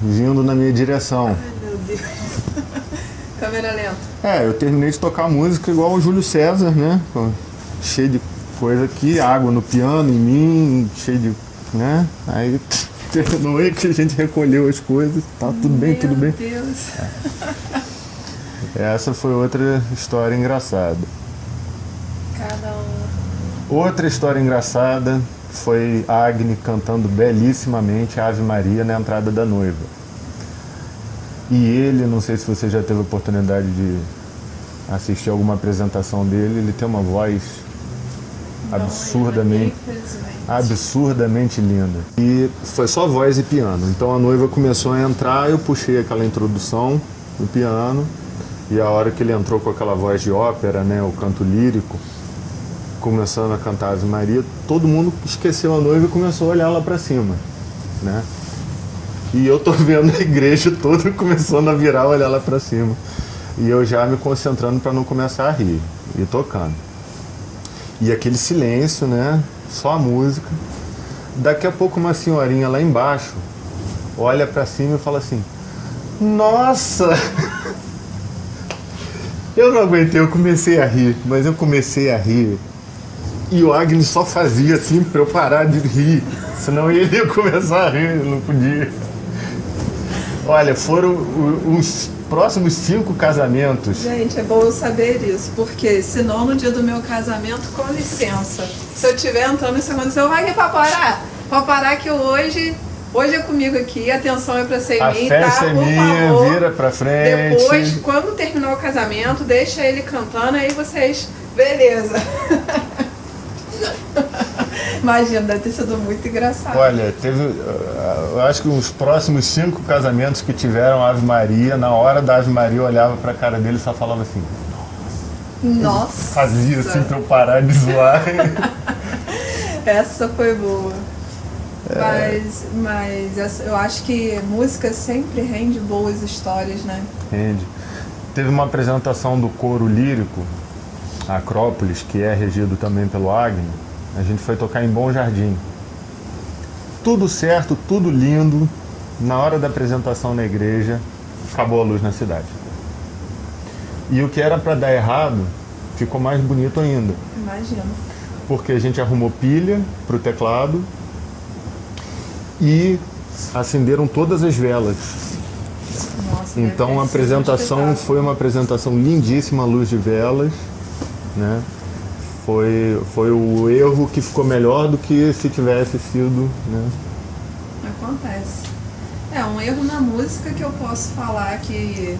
B: vindo na minha direção.
A: Ai, meu Deus. Câmera lenta.
B: Eu terminei de tocar música igual o Júlio César, né? Cheio de coisa aqui, água no piano, em mim, cheio de... né? Aí terminou aí que a gente recolheu as coisas, tá tudo bem, tudo bem.
A: Meu Deus.
B: Essa foi outra história engraçada.
A: Cada um.
B: Outra história engraçada foi a Agni cantando belíssimamente a Ave Maria na entrada da noiva. E ele, não sei se você já teve a oportunidade de assistir alguma apresentação dele, ele tem uma voz absurdamente linda. E foi só voz e piano. Então a noiva começou a entrar, eu puxei aquela introdução no piano, e a hora que ele entrou com aquela voz de ópera, né, o canto lírico, começando a cantar Ave Maria, todo mundo esqueceu a noiva e começou a olhar lá para cima, né? E eu tô vendo a igreja toda começando a virar, olhar lá para cima. E eu já me concentrando para não começar a rir, e tocando. E aquele silêncio, né? Só a música. Daqui a pouco uma senhorinha lá embaixo olha para cima e fala assim: nossa! Eu não aguentei, eu comecei a rir, mas eu comecei a rir. E o Agni só fazia assim para eu parar de rir, senão ele ia começar a rir, não podia. Olha, foram os próximos 5 casamentos.
A: Gente, é bom eu saber isso, porque senão no dia do meu casamento, com licença, se eu estiver entrando nesse aconteceu, vai aqui pra parar que hoje é comigo aqui, a atenção é pra ser em mim,
B: a festa é minha,
A: favor,
B: vira pra frente.
A: Depois, quando terminar o casamento, deixa ele cantando, aí vocês, beleza. Imagina, deve ter sido muito engraçado.
B: Olha, eu acho que os próximos 5 casamentos que tiveram Ave Maria, na hora da Ave Maria eu olhava pra cara dele e só falava assim:
A: nossa!
B: Fazia assim pra eu parar de zoar.
A: Essa foi boa. Mas eu acho que música sempre rende boas histórias, né?
B: Rende. Teve uma apresentação do coro lírico, Acrópolis, que é regido também pelo Agni. A gente foi tocar em Bom Jardim. Tudo certo, tudo lindo. Na hora da apresentação na igreja, acabou a luz na cidade. E o que era para dar errado, ficou mais bonito ainda.
A: Imagino.
B: Porque a gente arrumou pilha para o teclado e acenderam todas as velas.
A: Nossa,
B: então a apresentação foi uma apresentação lindíssima, à luz de velas, né? Foi o erro que ficou melhor do que se tivesse sido, né?
A: Acontece. É um erro na música que eu posso falar que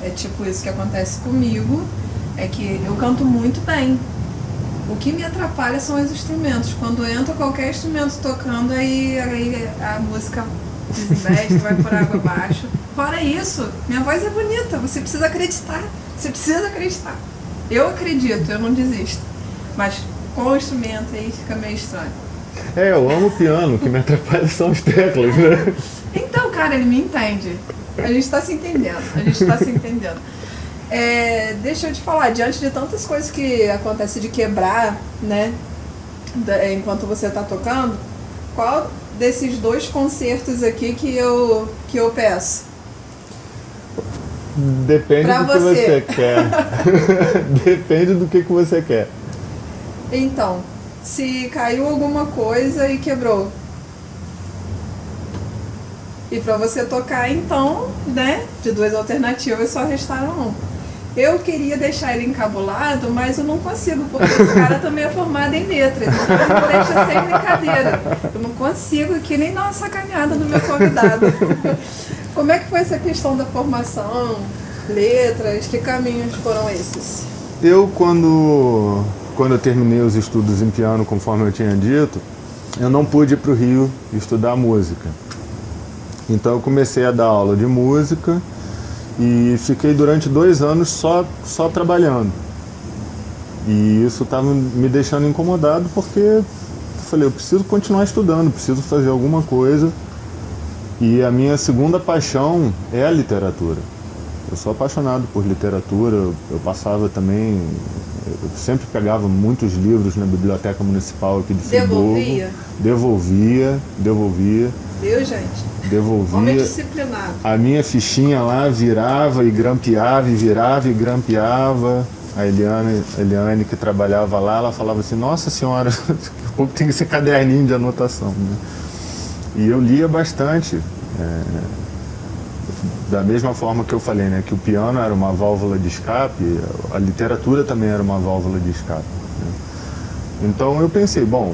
A: é tipo isso que acontece comigo, é que eu canto muito bem. O que me atrapalha são os instrumentos. Quando entra qualquer instrumento tocando, aí a música desinveste, vai por água abaixo. Fora isso, minha voz é bonita, você precisa acreditar. Você precisa acreditar. Eu acredito, eu não desisto. Mas com o instrumento aí fica meio estranho.
B: Eu amo o piano, o que me atrapalha são as teclas, né?
A: Então, cara, ele me entende. A gente tá se entendendo. Deixa eu te falar, diante de tantas coisas que acontecem de quebrar, né, enquanto você tá tocando, qual desses 2 concertos aqui que eu peço?
B: Depende do que você quer. Depende do que você quer.
A: Então, se caiu alguma coisa e quebrou. E pra você tocar, então, né, de 2 alternativas só restaram 1. Eu queria deixar ele encabulado, mas eu não consigo, porque esse cara também é formado em letras. Então ele não deixa sem brincadeira. Eu não consigo aqui nem dar uma sacaneada no meu convidado. Como é que foi essa questão da formação, letras, que caminhos foram esses?
B: Eu, quando eu terminei os estudos em piano, conforme eu tinha dito, eu não pude ir para o Rio estudar música. Então eu comecei a dar aula de música e fiquei durante 2 anos só trabalhando. E isso estava me deixando incomodado, porque eu falei, eu preciso continuar estudando, preciso fazer alguma coisa. E a minha segunda paixão é a literatura. Eu sou apaixonado por literatura, eu passava também, eu sempre pegava muitos livros na biblioteca municipal aqui de Friburgo.
A: Devolvia?
B: Devolvia.
A: Deus, gente. Homem
B: devolvia.
A: disciplinado.
B: A minha fichinha lá virava e grampeava, e virava e grampeava. A Eliane, que trabalhava lá, ela falava assim, nossa senhora, daqui a pouco tem esse caderninho de anotação, né? E eu lia bastante. Da mesma forma que eu falei, né, que o piano era uma válvula de escape, a literatura também era uma válvula de escape, né? Então eu pensei, bom,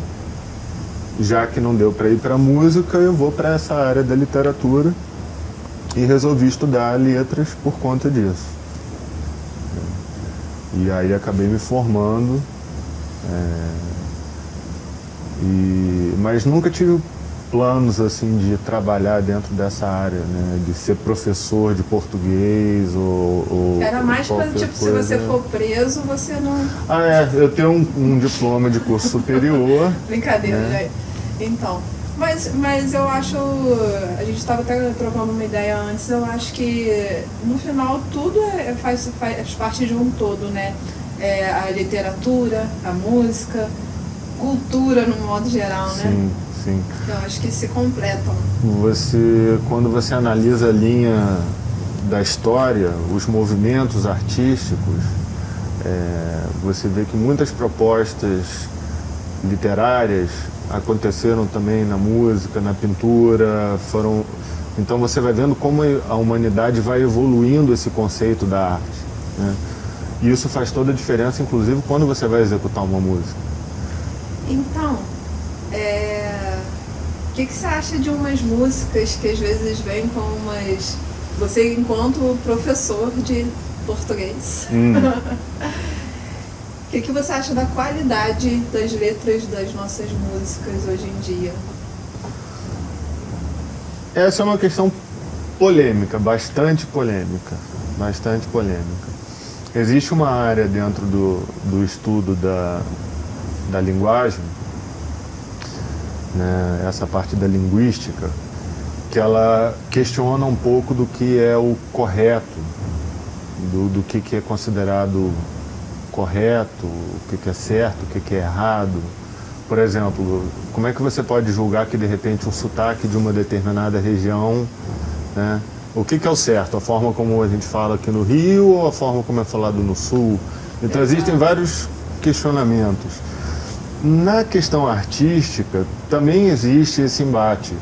B: já que não deu para ir para a música, eu vou para essa área da literatura e resolvi estudar letras por conta disso. E aí acabei me formando, mas nunca tive planos assim de trabalhar dentro dessa área, né, de ser professor de português ou
A: era mais para
B: qualquer
A: tipo,
B: coisa.
A: se você for preso, você não...
B: Eu tenho um diploma de curso superior.
A: Brincadeira,
B: né?
A: gente. Então, mas eu acho, a gente estava até trocando uma ideia antes, eu acho que no final tudo faz parte de um todo, né? A literatura, a música, cultura no modo geral, né?
B: Sim, sim.
A: Eu acho que se completam.
B: Quando você analisa a linha da história, os movimentos artísticos, você vê que muitas propostas literárias aconteceram também na música, na pintura, então você vai vendo como a humanidade vai evoluindo esse conceito da arte, né? E isso faz toda a diferença, inclusive, quando você vai executar uma música.
A: Então, o que você acha de umas músicas que às vezes vêm com umas... Você, enquanto professor de português, o que você acha da qualidade das letras das nossas músicas hoje em dia?
B: Essa é uma questão polêmica, bastante polêmica, bastante polêmica. Existe uma área dentro do estudo da linguagem, né, essa parte da linguística, que ela questiona um pouco do que é o correto, do que é considerado correto, o que é certo, o que é errado. Por exemplo, como é que você pode julgar que de repente um sotaque de uma determinada região, né, o que é o certo? A forma como a gente fala aqui no Rio ou a forma como é falado no Sul? Então existem vários questionamentos. Na questão artística também existe esse embate.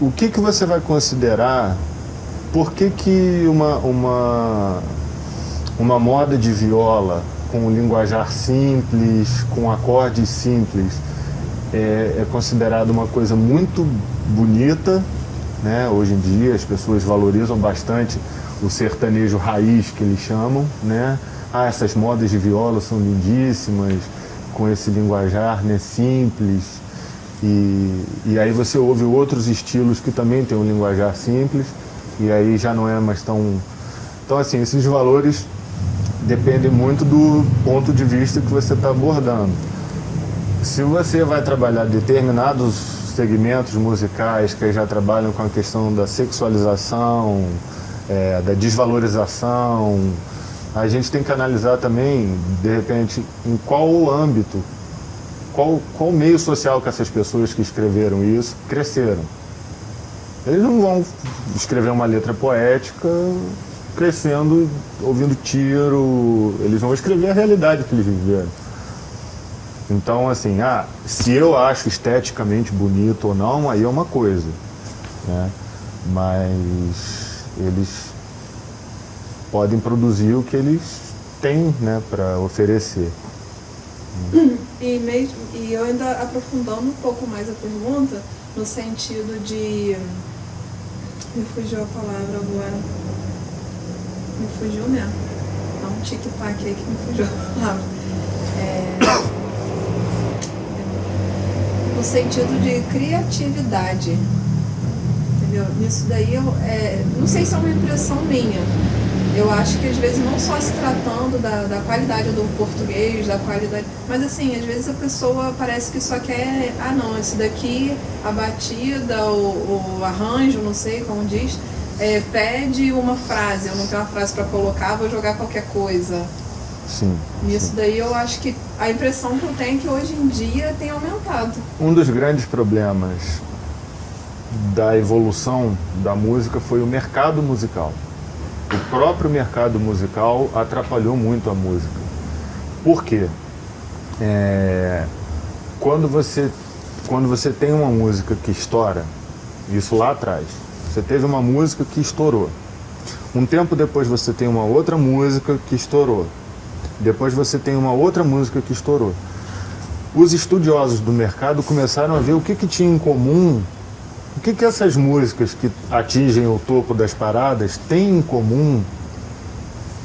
B: O que você vai considerar? Por que uma moda de viola com linguajar simples, com acordes simples, é considerada uma coisa muito bonita, né? Hoje em dia as pessoas valorizam bastante o sertanejo raiz, que eles chamam, né? Essas modas de viola são lindíssimas, com esse linguajar, né, simples. E aí você ouve outros estilos que também têm um linguajar simples, e aí já não é mais tão... Então, assim, esses valores dependem muito do ponto de vista que você está abordando. Se você vai trabalhar determinados segmentos musicais que já trabalham com a questão da sexualização, da desvalorização, a gente tem que analisar também, de repente, em qual âmbito, qual meio social que essas pessoas que escreveram isso cresceram. Eles não vão escrever uma letra poética crescendo, ouvindo tiro, eles vão escrever a realidade que eles viveram. Então, assim, se eu acho esteticamente bonito ou não, aí é uma coisa, né? Mas eles podem produzir o que eles têm, né, para oferecer.
A: E eu ainda aprofundando um pouco mais a pergunta, no sentido de... Me fugiu a palavra agora. Me fugiu mesmo. Dá um tic-tac aí que me fugiu a palavra. No sentido de criatividade. Entendeu? Nisso daí, não sei se é uma impressão minha. Eu acho que às vezes não só se tratando da qualidade do português, da qualidade, mas assim, às vezes a pessoa parece que só quer, não, esse daqui, a batida, o arranjo, não sei como diz, pede uma frase, eu não tenho uma frase para colocar, vou jogar qualquer coisa.
B: Sim.
A: Nisso daí eu acho que a impressão que eu tenho é que hoje em dia tem aumentado.
B: Um dos grandes problemas da evolução da música foi o mercado musical. O próprio mercado musical atrapalhou muito a música. Por quê? Quando você tem uma música que estoura, isso lá atrás, você teve uma música que estourou. Um tempo depois você tem uma outra música que estourou. Depois você tem uma outra música que estourou. Os estudiosos do mercado começaram a ver o que tinha em comum, o que essas músicas que atingem o topo das paradas têm em comum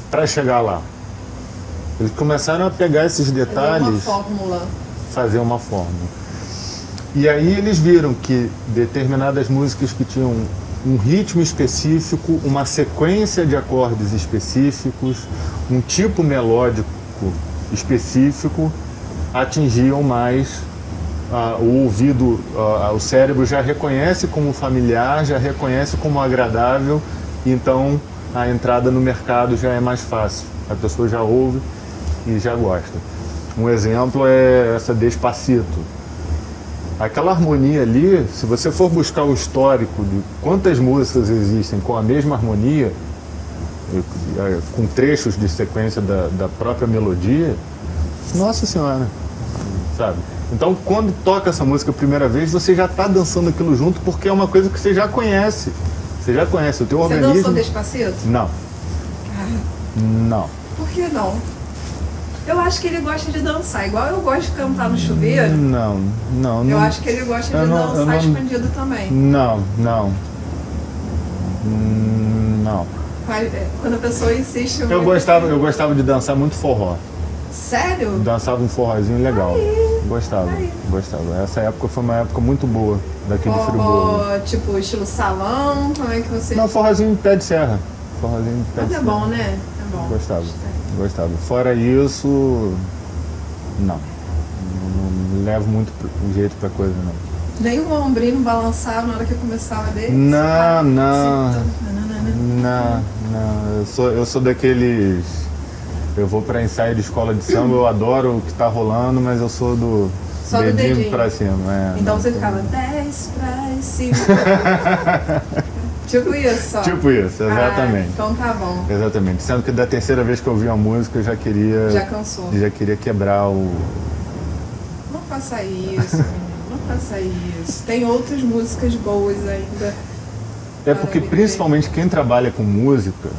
B: para chegar lá. Eles começaram a pegar esses detalhes, fazer uma fórmula. E aí eles viram que determinadas músicas que tinham um ritmo específico, uma sequência de acordes específicos, um tipo melódico específico, atingiam mais o ouvido, o cérebro já reconhece como familiar, já reconhece como agradável, então a entrada no mercado já é mais fácil, a pessoa já ouve e já gosta. Um exemplo é essa Despacito. Aquela harmonia ali, se você for buscar o histórico de quantas músicas existem com a mesma harmonia, com trechos de sequência da própria melodia, nossa senhora, sabe? Então, quando toca essa música a primeira vez, você já está dançando aquilo junto, porque é uma coisa que você já conhece. Você já conhece o teu organismo.
A: Você dançou Despacito?
B: Não. Não.
A: Por que não? Eu acho que ele gosta de dançar, igual eu gosto de cantar no chuveiro.
B: Não.
A: Eu acho que ele gosta de dançar escondido também.
B: Não.
A: Quando a pessoa insiste muito...
B: Eu gostava de dançar muito forró.
A: Sério?
B: Dançava um forrozinho legal. Gostava. Essa época foi uma época muito boa daquele Friburgo.
A: Tipo, estilo salão, como é que você...
B: Não, forrozinho de pé de serra.
A: Mas é bom, né? É bom.
B: Gostava. Fora isso, não levo muito jeito pra coisa, não.
A: Nem o ombrinho balançava na hora que eu começava dele?
B: Não. Eu sou daqueles... Eu vou pra ensaio de escola de samba, eu adoro o que tá rolando, mas eu sou do dedinho pra cima.
A: Então você ficava 10 pra cima. Tipo isso só?
B: Tipo isso, exatamente.
A: Então tá bom.
B: Exatamente. Sendo que da terceira vez que eu ouvi uma música, eu já queria...
A: Já cansou.
B: Já queria quebrar o...
A: Não faça isso, não faça isso. Tem outras músicas boas ainda.
B: É porque principalmente quem trabalha com música...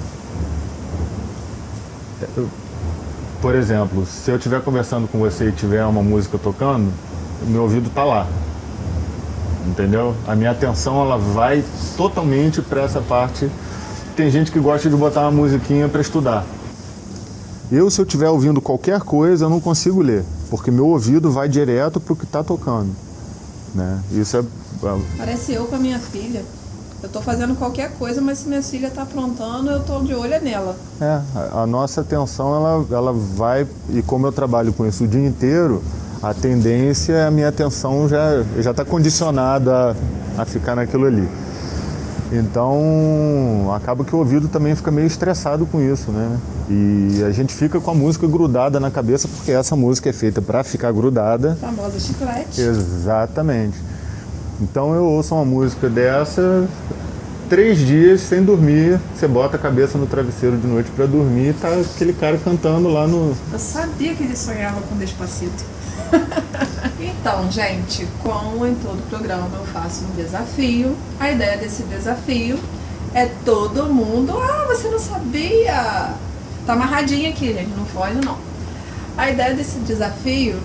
B: Por exemplo, se eu estiver conversando com você e tiver uma música tocando, meu ouvido tá lá. Entendeu? A minha atenção ela vai totalmente para essa parte. Tem gente que gosta de botar uma musiquinha para estudar. Se eu estiver ouvindo qualquer coisa, eu não consigo ler, porque meu ouvido vai direto para o que está tocando. Né? Isso é...
A: Parece eu com a minha filha. Eu tô fazendo qualquer coisa, mas se minha filha tá aprontando, eu tô de olho nela.
B: A nossa atenção ela vai, e como eu trabalho com isso o dia inteiro, a tendência, a minha atenção já está condicionada a ficar naquilo ali. Então, acaba que o ouvido também fica meio estressado com isso, né? E a gente fica com a música grudada na cabeça, porque essa música é feita para ficar grudada.
A: A famosa chiclete.
B: Exatamente. Então eu ouço uma música dessa, 3 dias sem dormir, você bota a cabeça no travesseiro de noite para dormir e tá aquele cara cantando lá no...
A: Eu sabia que ele sonhava com Despacito. Então, gente, como em todo programa eu faço um desafio, a ideia desse desafio é todo mundo... Ah, você não sabia? Tá amarradinho aqui, gente, não foge não. A ideia desse desafio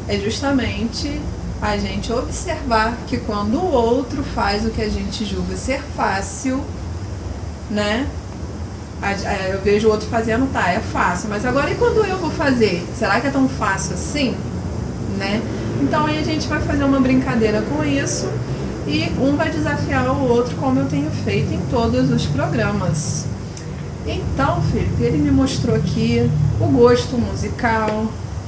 A: é justamente a gente observar que quando o outro faz o que a gente julga ser fácil, né? Eu vejo o outro fazendo, tá, é fácil, mas agora e quando eu vou fazer? Será que é tão fácil assim? Né? Então aí a gente vai fazer uma brincadeira com isso e um vai desafiar o outro, como eu tenho feito em todos os programas. Então, Felipe, ele me mostrou aqui o gosto musical,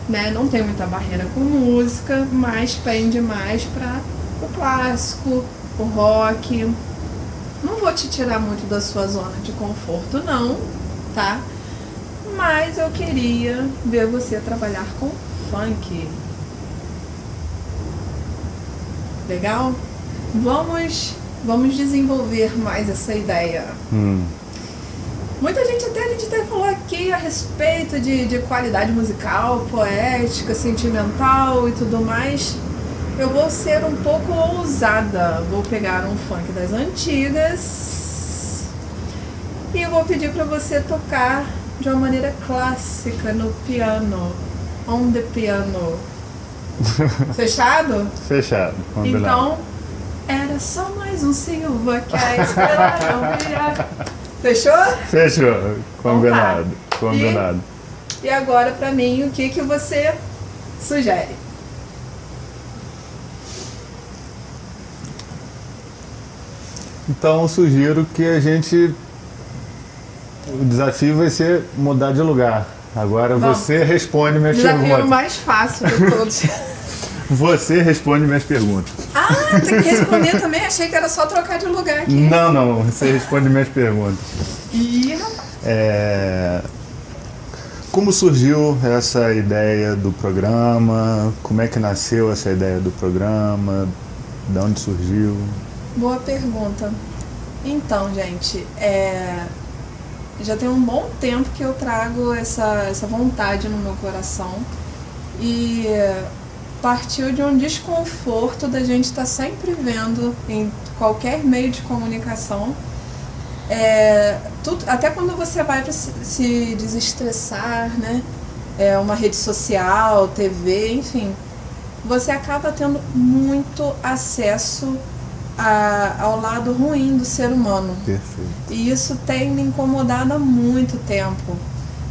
A: né? Não tem muita barreira com música, mas pende mais para o clássico, o rock. Não vou te tirar muito da sua zona de conforto, não, tá? Mas eu queria ver você trabalhar com funk. Legal? Vamos vamos desenvolver mais essa ideia. Muita gente até falou aqui a respeito de qualidade musical, poética, sentimental e tudo mais. Eu vou ser um pouco ousada. Vou pegar um funk das antigas e eu vou pedir para você tocar de uma maneira clássica no piano. On the piano. Fechado?
B: Fechado, combinado.
A: Então, era só mais um Silva que a estrela não brilha. Fechou?
B: Fechou, combinado, combinado.
A: E agora, pra mim, o que você sugere?
B: Então, eu sugiro que a gente... O desafio vai ser mudar de lugar. Agora você responde minhas
A: Desafio
B: perguntas.
A: mais fácil de todos.
B: Você responde minhas perguntas.
A: Ah, tem que responder também? Achei que era só trocar de lugar aqui.
B: Não, você responde minhas perguntas.
A: Ih, rapaz.
B: Como surgiu essa ideia do programa? Como é que nasceu essa ideia do programa? De onde surgiu?
A: Boa pergunta. Então, gente, já tem um bom tempo que eu trago essa vontade no meu coração e partiu de um desconforto da gente estar sempre vendo em qualquer meio de comunicação, até quando você vai para se desestressar, né? Uma rede social, TV, enfim, você acaba tendo muito acesso ao lado ruim do ser humano.
B: Perfeito.
A: E isso tem me incomodado há muito tempo.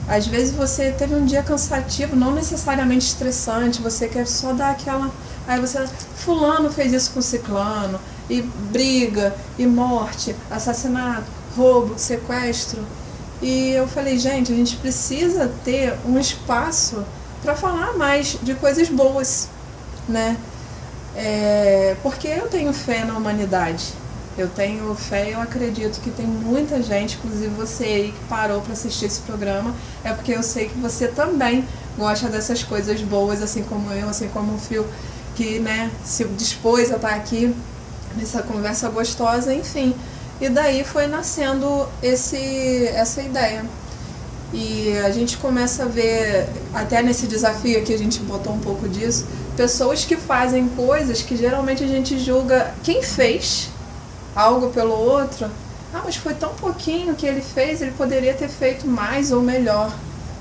A: Às vezes você teve um dia cansativo, não necessariamente estressante, você quer só dar aquela... Aí você, fulano fez isso com ciclano, e briga, e morte, assassinato, roubo, sequestro. E eu falei, gente, a gente precisa ter um espaço para falar mais de coisas boas, né? Porque eu tenho fé na humanidade. Eu tenho fé e eu acredito que tem muita gente, inclusive você aí que parou para assistir esse programa, é porque eu sei que você também gosta dessas coisas boas, assim como eu, assim como o Phil, que, né, se dispôs a estar aqui nessa conversa gostosa, enfim. E daí foi nascendo essa ideia. E a gente começa a ver, até nesse desafio aqui a gente botou um pouco disso, pessoas que fazem coisas que geralmente a gente julga quem fez algo pelo outro. Ah, mas foi tão pouquinho que ele fez, ele poderia ter feito mais ou melhor.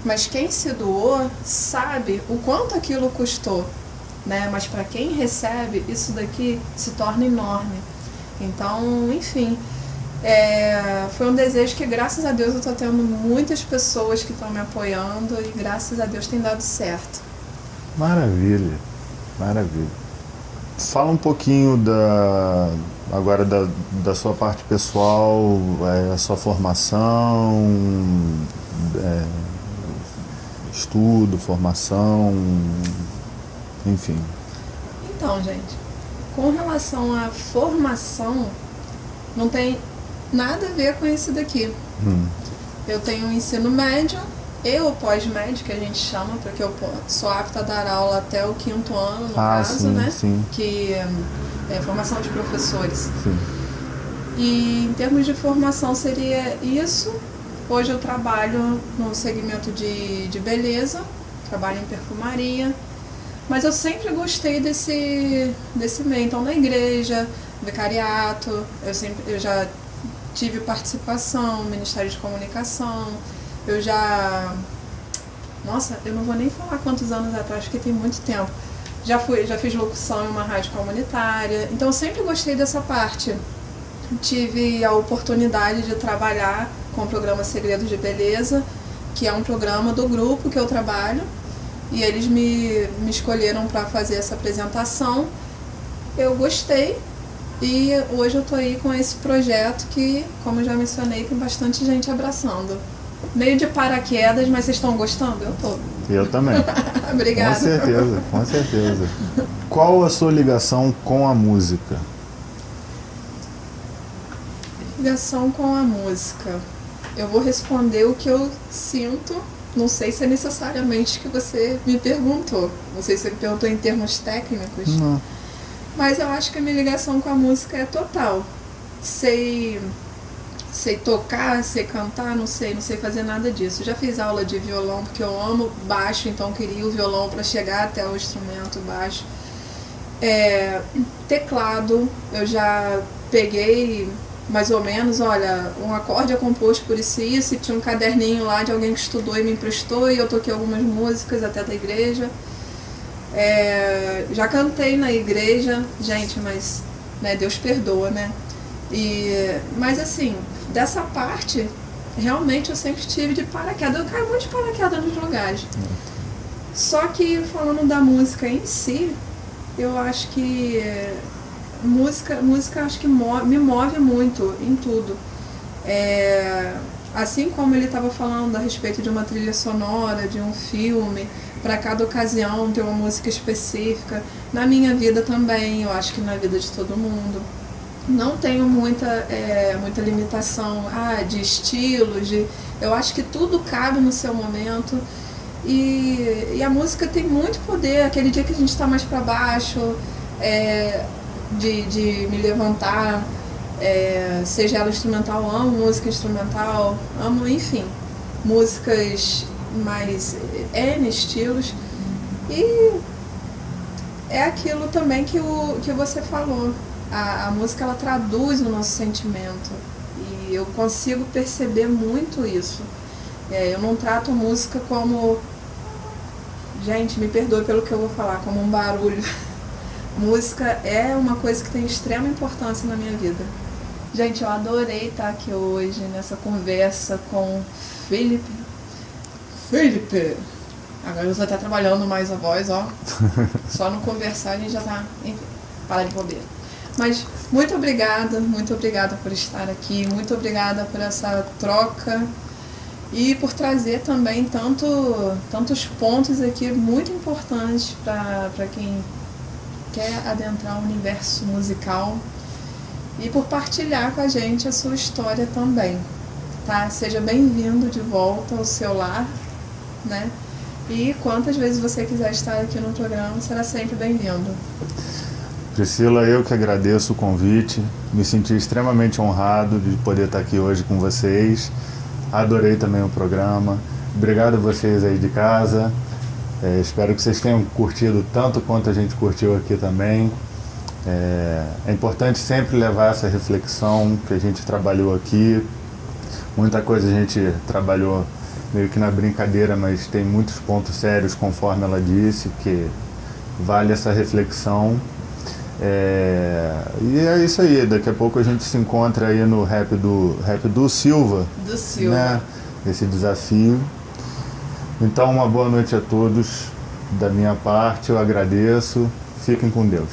A: Mas quem se doou sabe o quanto aquilo custou, né? Mas para quem recebe, isso daqui se torna enorme. Então, enfim, foi um desejo que, graças a Deus, eu estou tendo muitas pessoas que estão me apoiando e, graças a Deus, tem dado certo.
B: Maravilha, maravilha. Fala um pouquinho agora da sua parte pessoal, a sua formação, estudo, formação, enfim.
A: Então, gente, com relação à formação, não tem nada a ver com isso daqui. Eu tenho um ensino médio e o pós-médio, que a gente chama, porque eu sou apta a dar aula até o 5º ano, no caso,
B: sim,
A: né?
B: Sim.
A: Que é formação de professores.
B: Sim.
A: E em termos de formação seria isso. Hoje eu trabalho no segmento de beleza, trabalho em perfumaria, mas eu sempre gostei desse meio. Então, na igreja, vicariato, eu já tive participação no Ministério de Comunicação, eu não vou nem falar quantos anos atrás, porque tem muito tempo. Já fiz locução em uma rádio comunitária, então eu sempre gostei dessa parte. Tive a oportunidade de trabalhar com o programa Segredos de Beleza, que é um programa do grupo que eu trabalho, e eles me escolheram para fazer essa apresentação. Eu gostei e hoje eu estou aí com esse projeto que, como eu já mencionei, tem bastante gente abraçando. Meio de paraquedas, mas vocês estão gostando? Eu tô.
B: Eu também.
A: Obrigada.
B: Com certeza, com certeza. Qual a sua ligação com a música?
A: Ligação com a música. Eu vou responder o que eu sinto. Não sei se é necessariamente o que você me perguntou. Não sei se você me perguntou em termos técnicos.
B: Não.
A: Mas eu acho que a minha ligação com a música é total. sei tocar, sei cantar, não sei fazer nada disso. Já fiz aula de violão porque eu amo baixo, então eu queria o violão para chegar até o instrumento baixo. Teclado, eu já peguei mais ou menos, olha, um acorde é composto por isso e isso, e tinha um caderninho lá de alguém que estudou e me emprestou, e eu toquei algumas músicas até da igreja. Já cantei na igreja, gente, mas né, Deus perdoa, né? Mas assim, dessa parte, realmente eu sempre estive de paraquedas. Eu caio muito de paraquedas nos lugares. Só que falando da música em si, eu acho que música acho que me move muito em tudo. Assim como ele estava falando a respeito de uma trilha sonora, de um filme, para cada ocasião ter uma música específica, na minha vida também, eu acho que na vida de todo mundo. Não tenho muita limitação de estilos, eu acho que tudo cabe no seu momento. E a música tem muito poder. Aquele dia que a gente está mais para baixo, de me levantar, seja ela instrumental, eu amo música instrumental, amo, enfim, músicas mais N estilos. E é aquilo também que você falou. A música, ela traduz o nosso sentimento e eu consigo perceber muito isso. Eu não trato música como, gente, me perdoe pelo que eu vou falar, como um barulho. Música é uma coisa que tem extrema importância na minha vida. Gente, eu adorei estar aqui hoje nessa conversa com Felipe. Agora eu vou estar trabalhando mais a voz, ó. Só no conversar a gente já tá, enfim, para de bobeira. Mas muito obrigada por estar aqui, muito obrigada por essa troca e por trazer também tantos pontos aqui muito importantes para quem quer adentrar o universo musical e por partilhar com a gente a sua história também, tá? Seja bem-vindo de volta ao seu lar, né? E quantas vezes você quiser estar aqui no programa, será sempre bem-vindo.
B: Priscila, eu que agradeço o convite, me senti extremamente honrado de poder estar aqui hoje com vocês, adorei também o programa, obrigado a vocês aí de casa, espero que vocês tenham curtido tanto quanto a gente curtiu aqui também. É importante sempre levar essa reflexão que a gente trabalhou aqui, muita coisa a gente trabalhou meio que na brincadeira, mas tem muitos pontos sérios, conforme ela disse, que vale essa reflexão. E é isso aí, daqui a pouco a gente se encontra aí no rap do Silva, né? Esse desafio. Então, uma boa noite a todos, da minha parte, eu agradeço, fiquem com Deus.